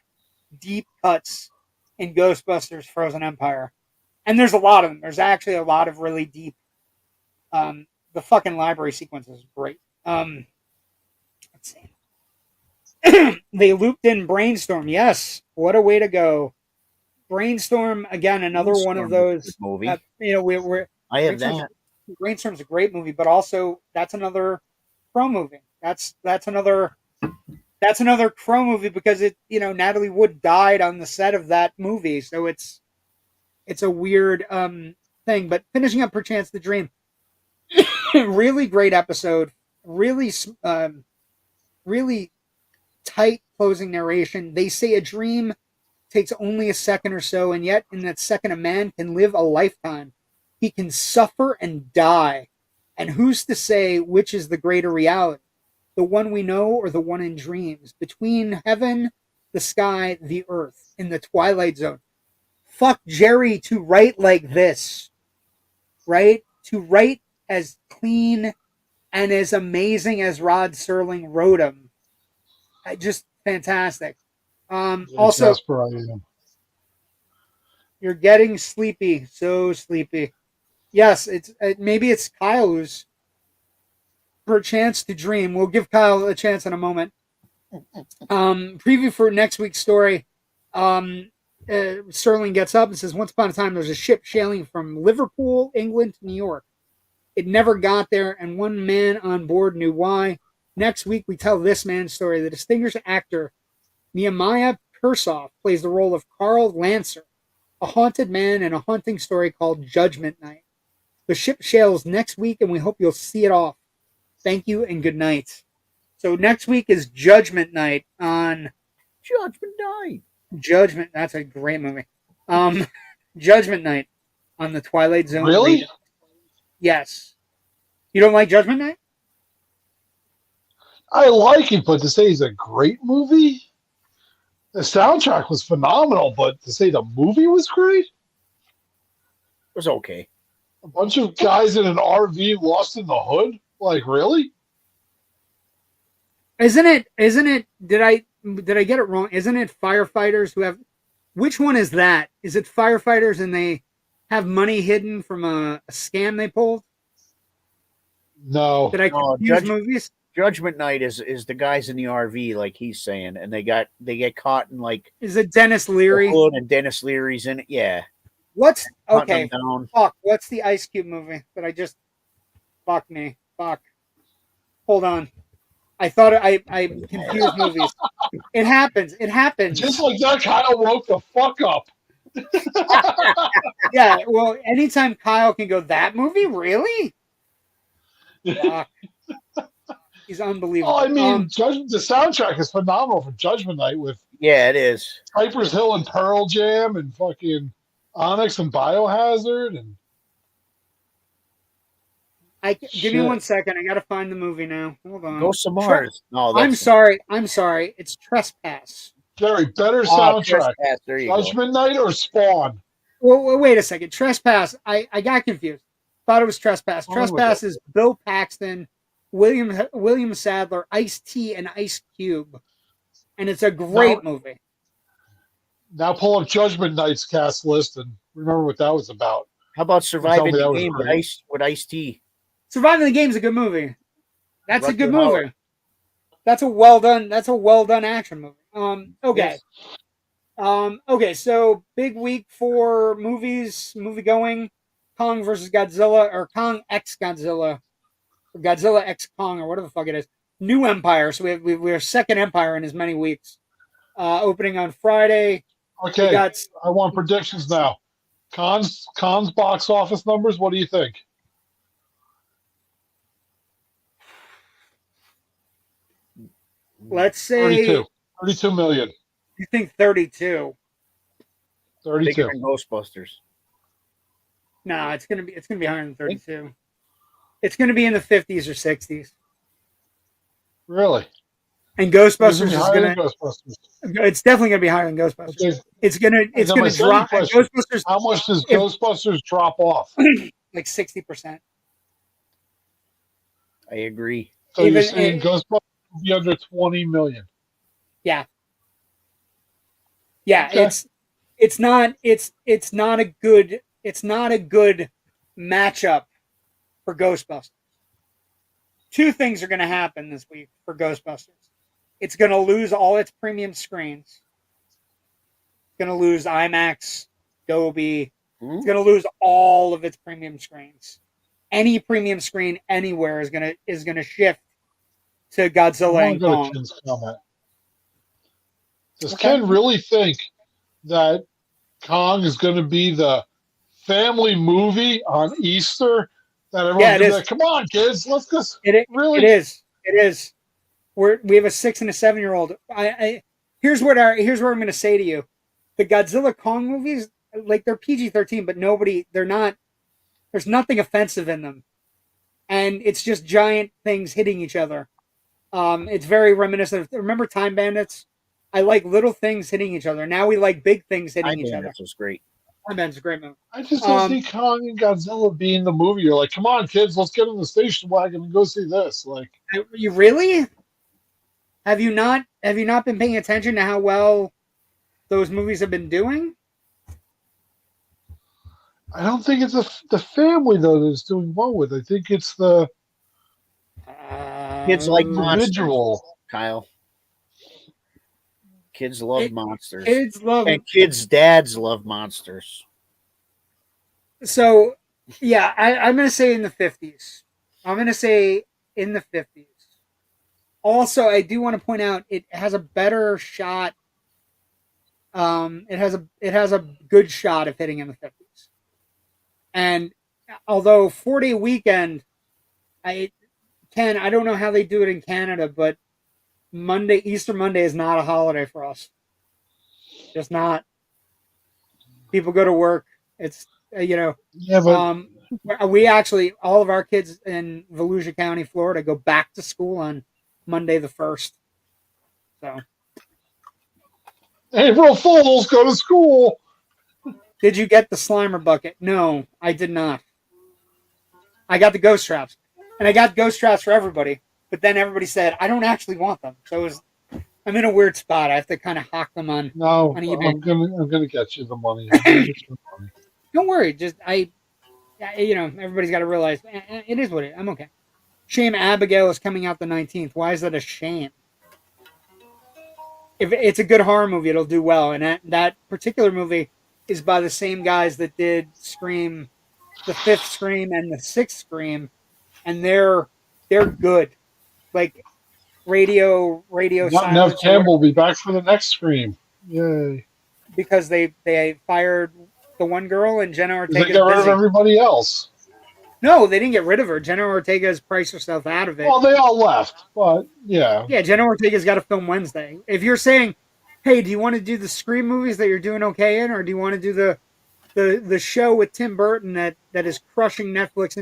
A: deep cuts in Ghostbusters Frozen Empire. And there's a lot of them. There's actually a lot of really deep. The fucking library sequence is great. Let's see. They looped in Brainstorm. Yes, what a way to go. Brainstorm, again, another one of those.
B: Movie.
A: We're
B: I have that.
A: Brainstorm's a great movie, but also that's another Crow movie. That's another Crow movie because Natalie Wood died on the set of that movie, so it's a weird thing. But finishing up Perchance to Dream, really great episode, really really tight closing narration. They say a dream takes only a second or so, and yet in that second a man can live a lifetime. He can suffer and die. And who's to say which is the greater reality? The one we know or the one in dreams? Between heaven, the sky, the earth, in the Twilight Zone. Fuck Jerry to write like this. Right? To write as clean and as amazing as Rod Serling wrote him. Just fantastic. Also,
C: Jasper, I am.
A: You're getting sleepy, so sleepy. Yes, maybe it's Kyle who's Perchance to Dream. We'll give Kyle a chance in a moment. Preview for next week's story. Sterling gets up and says, "Once upon a time, there was a ship sailing from Liverpool, England to New York. It never got there, and one man on board knew why. Next week, we tell this man's story. The distinguished actor Nehemiah Persoff plays the role of Carl Lancer, a haunted man in a haunting story called Judgment Night. The ship sails next week, and we hope you'll see it off. Thank you and good night." So next week is Judgment Night on
B: Judgment Night.
A: Judgment. That's a great movie. Judgment Night on the Twilight Zone.
C: Really?
A: Redux. Yes. You don't like Judgment Night?
C: I like it, but to say it's a great movie, the soundtrack was phenomenal. But to say the movie was great,
B: It was okay.
C: a bunch of guys in an RV lost in the hood. Like, really?
A: Isn't it? Did I get it wrong? Isn't it firefighters who have? Which one is that? Is it firefighters and they have money hidden from a scam they pulled?
C: No.
A: Did I confuse movies?
B: Judgment Night is the guys in the RV, like he's saying, and they get caught in like.
A: Is it Dennis Leary?
B: And Dennis Leary's in it. Yeah.
A: What's okay?
B: Down.
A: Fuck. What's the Ice Cube movie that I just? Fuck me. Fuck. Hold on. I thought I confused movies. It happens. It happens.
C: Just like that, Kyle woke the fuck up.
A: Yeah. Well, anytime Kyle can go, that movie, really? Fuck. He's unbelievable.
C: Oh, I mean, the soundtrack is phenomenal for Judgment Night with
B: it is
C: Cypress Hill and Pearl Jam and fucking Onyx and Biohazard and.
A: Give me 1 second. I gotta find the movie now. Hold on.
B: Ghosts of Mars. No,
A: I'm sorry. It's Trespass.
C: Jerry, better soundtrack.
B: There
C: Judgment Night or Spawn?
A: Well, wait a second. Trespass. I got confused. Thought it was Trespass. Trespass is Bill Paxton, William Sadler, Ice-T, and Ice Cube, and it's a great movie.
C: Now pull up Judgment Night's cast list and remember what that was about.
B: How about Surviving the Game with Ice-T?
A: Surviving the Game is a good movie. That's a good movie. That's a well done. That's a well done action movie. Okay. Yes. Okay. So big week for movies, movie going. Kong versus Godzilla, or Kong X Godzilla, or Godzilla X Kong, or whatever the fuck it is. New Empire. So we're second Empire in as many weeks. Opening on Friday.
C: Okay. I want predictions now. Khan's box office numbers. What do you think?
A: Let's say
C: 32 million.
A: You think 32?
B: Bigger
C: 32.
B: than Ghostbusters.
A: No, it's gonna be higher than 32. It's gonna be in the 50s or 60s.
C: Really?
A: And
C: It's going to
A: Ghostbusters
C: be
A: is
C: higher than
A: gonna.
C: Ghostbusters.
A: It's definitely gonna be higher than Ghostbusters.
C: Okay.
A: It's
C: And then my
A: gonna
C: second
A: drop.
C: question:
A: Ghostbusters
C: how much does
A: if
C: Ghostbusters drop off?
A: like 60%.
B: I agree.
C: So you're
A: Even
C: saying Ghostbusters will be under 20 million?
A: yeah,
C: Okay.
A: it's not a good matchup for Ghostbusters. Two things are going to happen this week for Ghostbusters. It's going to lose all its premium screens. It's going to lose IMAX, Dolby. It's going to lose all of its premium screens. Any premium screen anywhere is going to shift to
C: I
A: Godzilla
C: want to
A: and
C: go to
A: Kong.
C: Ken's comment. Does
A: Okay.
C: Ken really think that Kong is going to be the family movie on Easter that everyone's
A: Yeah, it
C: going to be
A: is.
C: like, come on, kids, let's just
A: It
C: really?
A: is. It is. We have a 6 and a 7-year-old. Here's what I'm going to say to you: the Godzilla Kong movies, like they're PG-13, but they're not. There's nothing offensive in them, and it's just giant things hitting each other. It's very reminiscent. Remember Time Bandits? I like little things hitting each other. Now we like big things hitting each other.
B: Bandits was great.
A: Time Bandits is a great movie.
C: I just don't see Kong and Godzilla being the movie. You're like, come on, kids, let's get in the station wagon and go see this. Like,
A: You really? Have you not been paying attention to how well those movies have been doing?
C: I don't think it's the family though that's doing well with. I think it's the
B: Kids like monsters,
C: individual.
B: Kyle. Kids love monsters.
A: Kids love
B: And kids' dads love monsters.
A: So, yeah, I'm going to say in the 50s. I'm going to say in the 50s. Also, I do want to point out it has a better shot. It has a good shot of hitting in the 50s. And although 4-day weekend, I don't know how they do it in Canada, but Easter Monday is not a holiday for us. Just not. People go to work. It's
C: Yeah, but
A: we actually, all of our kids in Volusia County, Florida, go back to school on Monday the 1st. So,
C: April Fools go to school.
A: did you get the Slimer bucket? No, I did not. I got the ghost traps, and I got ghost traps for everybody. But then everybody said I don't actually want them, so I'm in a weird spot. I have to kind of hawk them on.
C: No,
A: On eBay.
C: I'm gonna get you the money. I'm gonna get you the money.
A: Don't worry, just everybody's got to realize it is what it is. I'm okay. Shame Abigail is coming out the 19th. Why is that a shame? If it's a good horror movie, it'll do well. And that particular movie is by the same guys that did Scream, the 5th Scream and the 6th Scream, and they're good. Like radio silence.
C: Nev Campbell will be back for the next Scream. Yay!
A: Because they fired the one girl and Jenna Ortega.
C: They got rid of everybody else.
A: No, they didn't get rid of her. Jenna Ortega's priced herself out of it.
C: Well, they all left, but yeah.
A: Yeah, Jenna Ortega's got to film Wednesday. If you're saying, hey, do you want to do the Scream movies that you're doing okay in, or do you want to do the show with Tim Burton that is crushing Netflix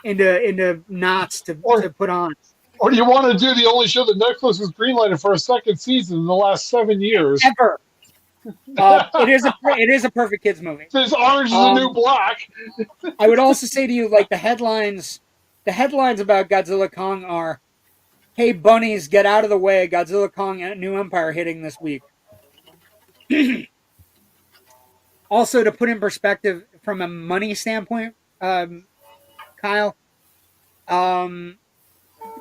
A: into knots to put on?
C: Or do you want to do the only show that Netflix has greenlighted for a second season in the last 7 years?
A: Ever. It is a perfect kids movie.
C: There's Orange is the New Black.
A: I would also say to you, like the headlines about Godzilla Kong are, "Hey bunnies, get out of the way! Godzilla Kong and New Empire hitting this week." Also, to put in perspective from a money standpoint, Kyle,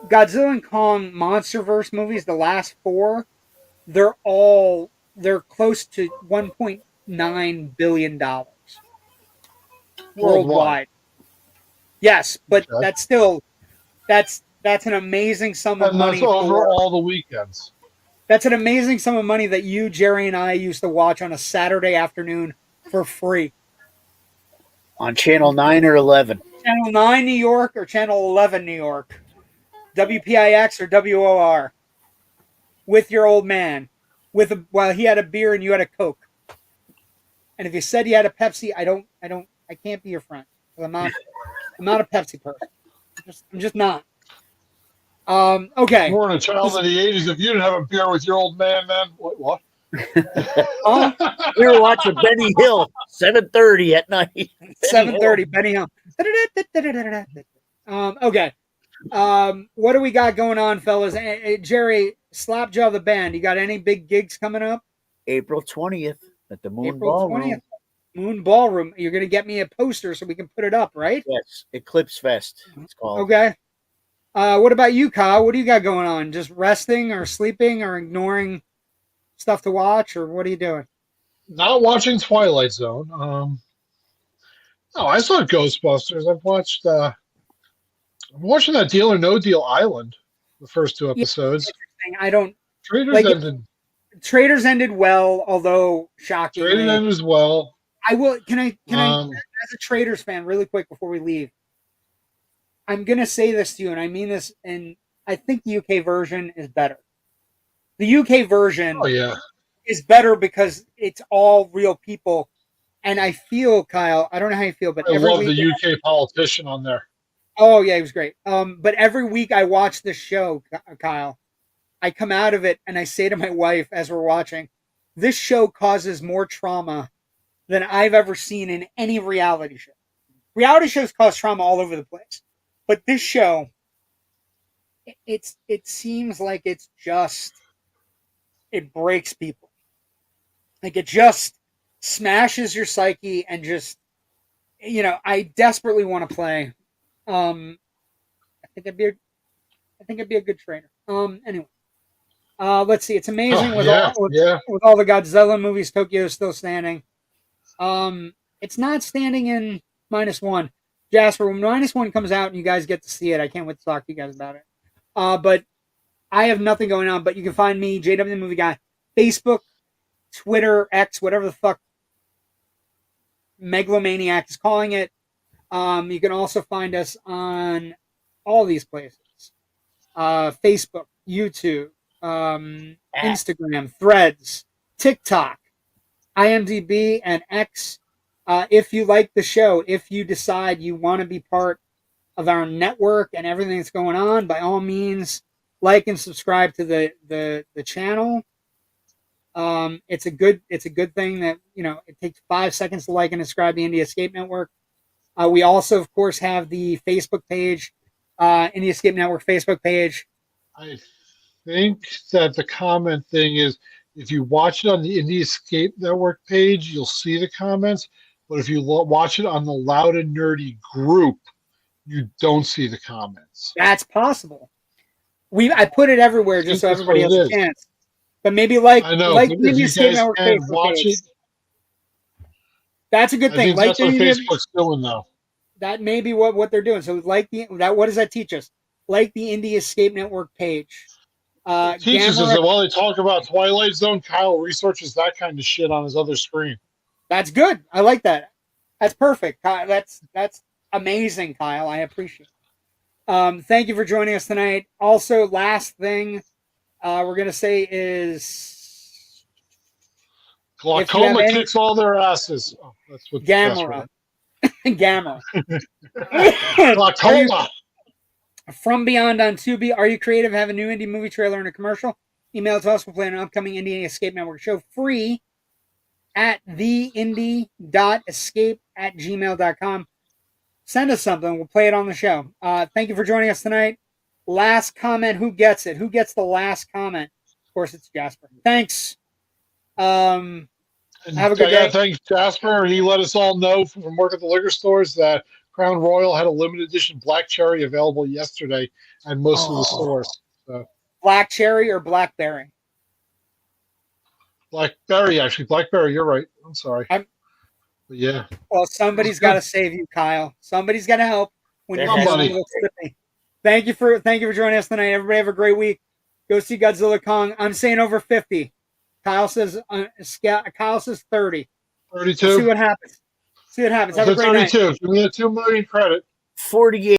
A: Godzilla and Kong MonsterVerse movies, the last 4, they're close to $1.9 billion worldwide. Yes, but
C: Okay.
A: that's still that's an amazing sum of
C: And
A: money.
C: that's over all the weekends.
A: That's an amazing sum of money that you, Jerry, and I used to watch on a Saturday afternoon for free.
B: On Channel 9 or 11.
A: Channel 9 New York or Channel 11 New York. WPIX or WOR. With your old man. While he had a beer and you had a Coke. And if you said you had a Pepsi, I can't be your friend. I'm not a Pepsi person. I'm just not. Okay.
C: You weren't a child in the 80s. If you didn't have a beer with your old man, then what?
A: Huh?
B: We were watching Benny Hill, 7:30 at night.
A: 7:30, Benny Hill. Okay. What do we got going on, fellas? Jerry, Slapjaw the band. You got any big gigs coming up?
B: April 20th at the Moon
A: April
B: Ballroom.
A: 20th. Moon Ballroom. You're going to get me a poster so we can put it up, right?
B: Yes, Eclipse Fest. It's called.
A: Okay. What about you, Kyle? What do you got going on? Just resting or sleeping or ignoring stuff to watch, or what are you doing?
C: Not watching Twilight Zone. No, I saw Ghostbusters. I'm watching that Deal or No Deal Island, the first two episodes.
A: I don't.
C: Traitors ended
A: well, although shockingly.
C: Traitors ended as well.
A: I will. Can I? As a Traitors fan, really quick before we leave, I'm gonna say this to you, and I mean this, and I think the UK version is better. The UK version, is better because it's all real people, and I feel, Kyle, I don't know how you feel, but
C: I love the UK politician on there.
A: Oh yeah, he was great. But every week I watch this show, Kyle, I come out of it and I say to my wife as we're watching, this show causes more trauma than I've ever seen in any reality show. Reality shows cause trauma all over the place, but this show, it seems like it breaks people. Like it just smashes your psyche and just, I desperately want to play. I think it'd be a good trainer. Anyway, let's see. It's amazing with all the Godzilla movies. Tokyo is still standing. It's not standing in -1. Jasper, when -1 comes out and you guys get to see it, I can't wait to talk to you guys about it. But I have nothing going on. But you can find me, JW the Movie Guy, Facebook, Twitter, X, whatever the fuck Megalomaniac is calling it. You can also find us on all these places. Facebook, YouTube, Instagram, Threads, TikTok, IMDb, and X. If you like the show, if you decide you want to be part of our network and everything that's going on, by all means, like and subscribe to the channel. It's a good thing that, it takes 5 seconds to like and subscribe to the Indie Escape Network. We also, of course, have the Facebook page, Indie Escape Network Facebook page.
C: I think that the comment thing is, if you watch it on the Indie Escape Network page, you'll see the comments. But if you watch it on the Loud and Nerdy group, you don't see the comments.
A: That's possible. I put it everywhere just so everybody has a chance. But maybe like the Indie Escape Network Facebook page. That's a good thing.
C: That's what Facebook's doing, though.
A: That may be what they're doing. So, what does that teach us? Like the Indie Escape Network page.
C: It teaches us that while they talk about Twilight Zone, Kyle researches that kind of shit on his other screen.
A: That's good. I like that. That's perfect. That's amazing, Kyle. I appreciate it. Thank you for joining us tonight. Also, last thing we're going to say is
C: glaucoma kicks all their asses. Oh, that's what
A: Kamora. Kamora.
C: Glaucoma.
A: From Beyond on Tubi. Are you creative? Have a new indie movie trailer and a commercial? Email to us. We'll play an upcoming Indie Escape Network show free at theindie.escape@gmail.com. Send us something. We'll play it on the show. Thank you for joining us tonight. Last comment. Who gets it? Who gets the last comment? Of course, it's Jasper. Thanks. Have a good day.
C: Thanks, Jasper. He let us all know from work at the liquor stores that Crown Royal had a limited edition Black Cherry available yesterday at most of the stores. So.
A: Black Cherry or Blackberry?
C: Blackberry, actually. Blackberry, you're right. I'm sorry. But yeah.
A: Well, somebody's got to save you, Kyle. Somebody's got to help when you're feeling slippy. Thank you for joining us tonight. Everybody have a great week. Go see Godzilla Kong. I'm saying over 50. Kyle says 30.
C: 32.
A: We'll see what happens. Have a great night.
C: 32. Give me a $2 million credit.
B: 48.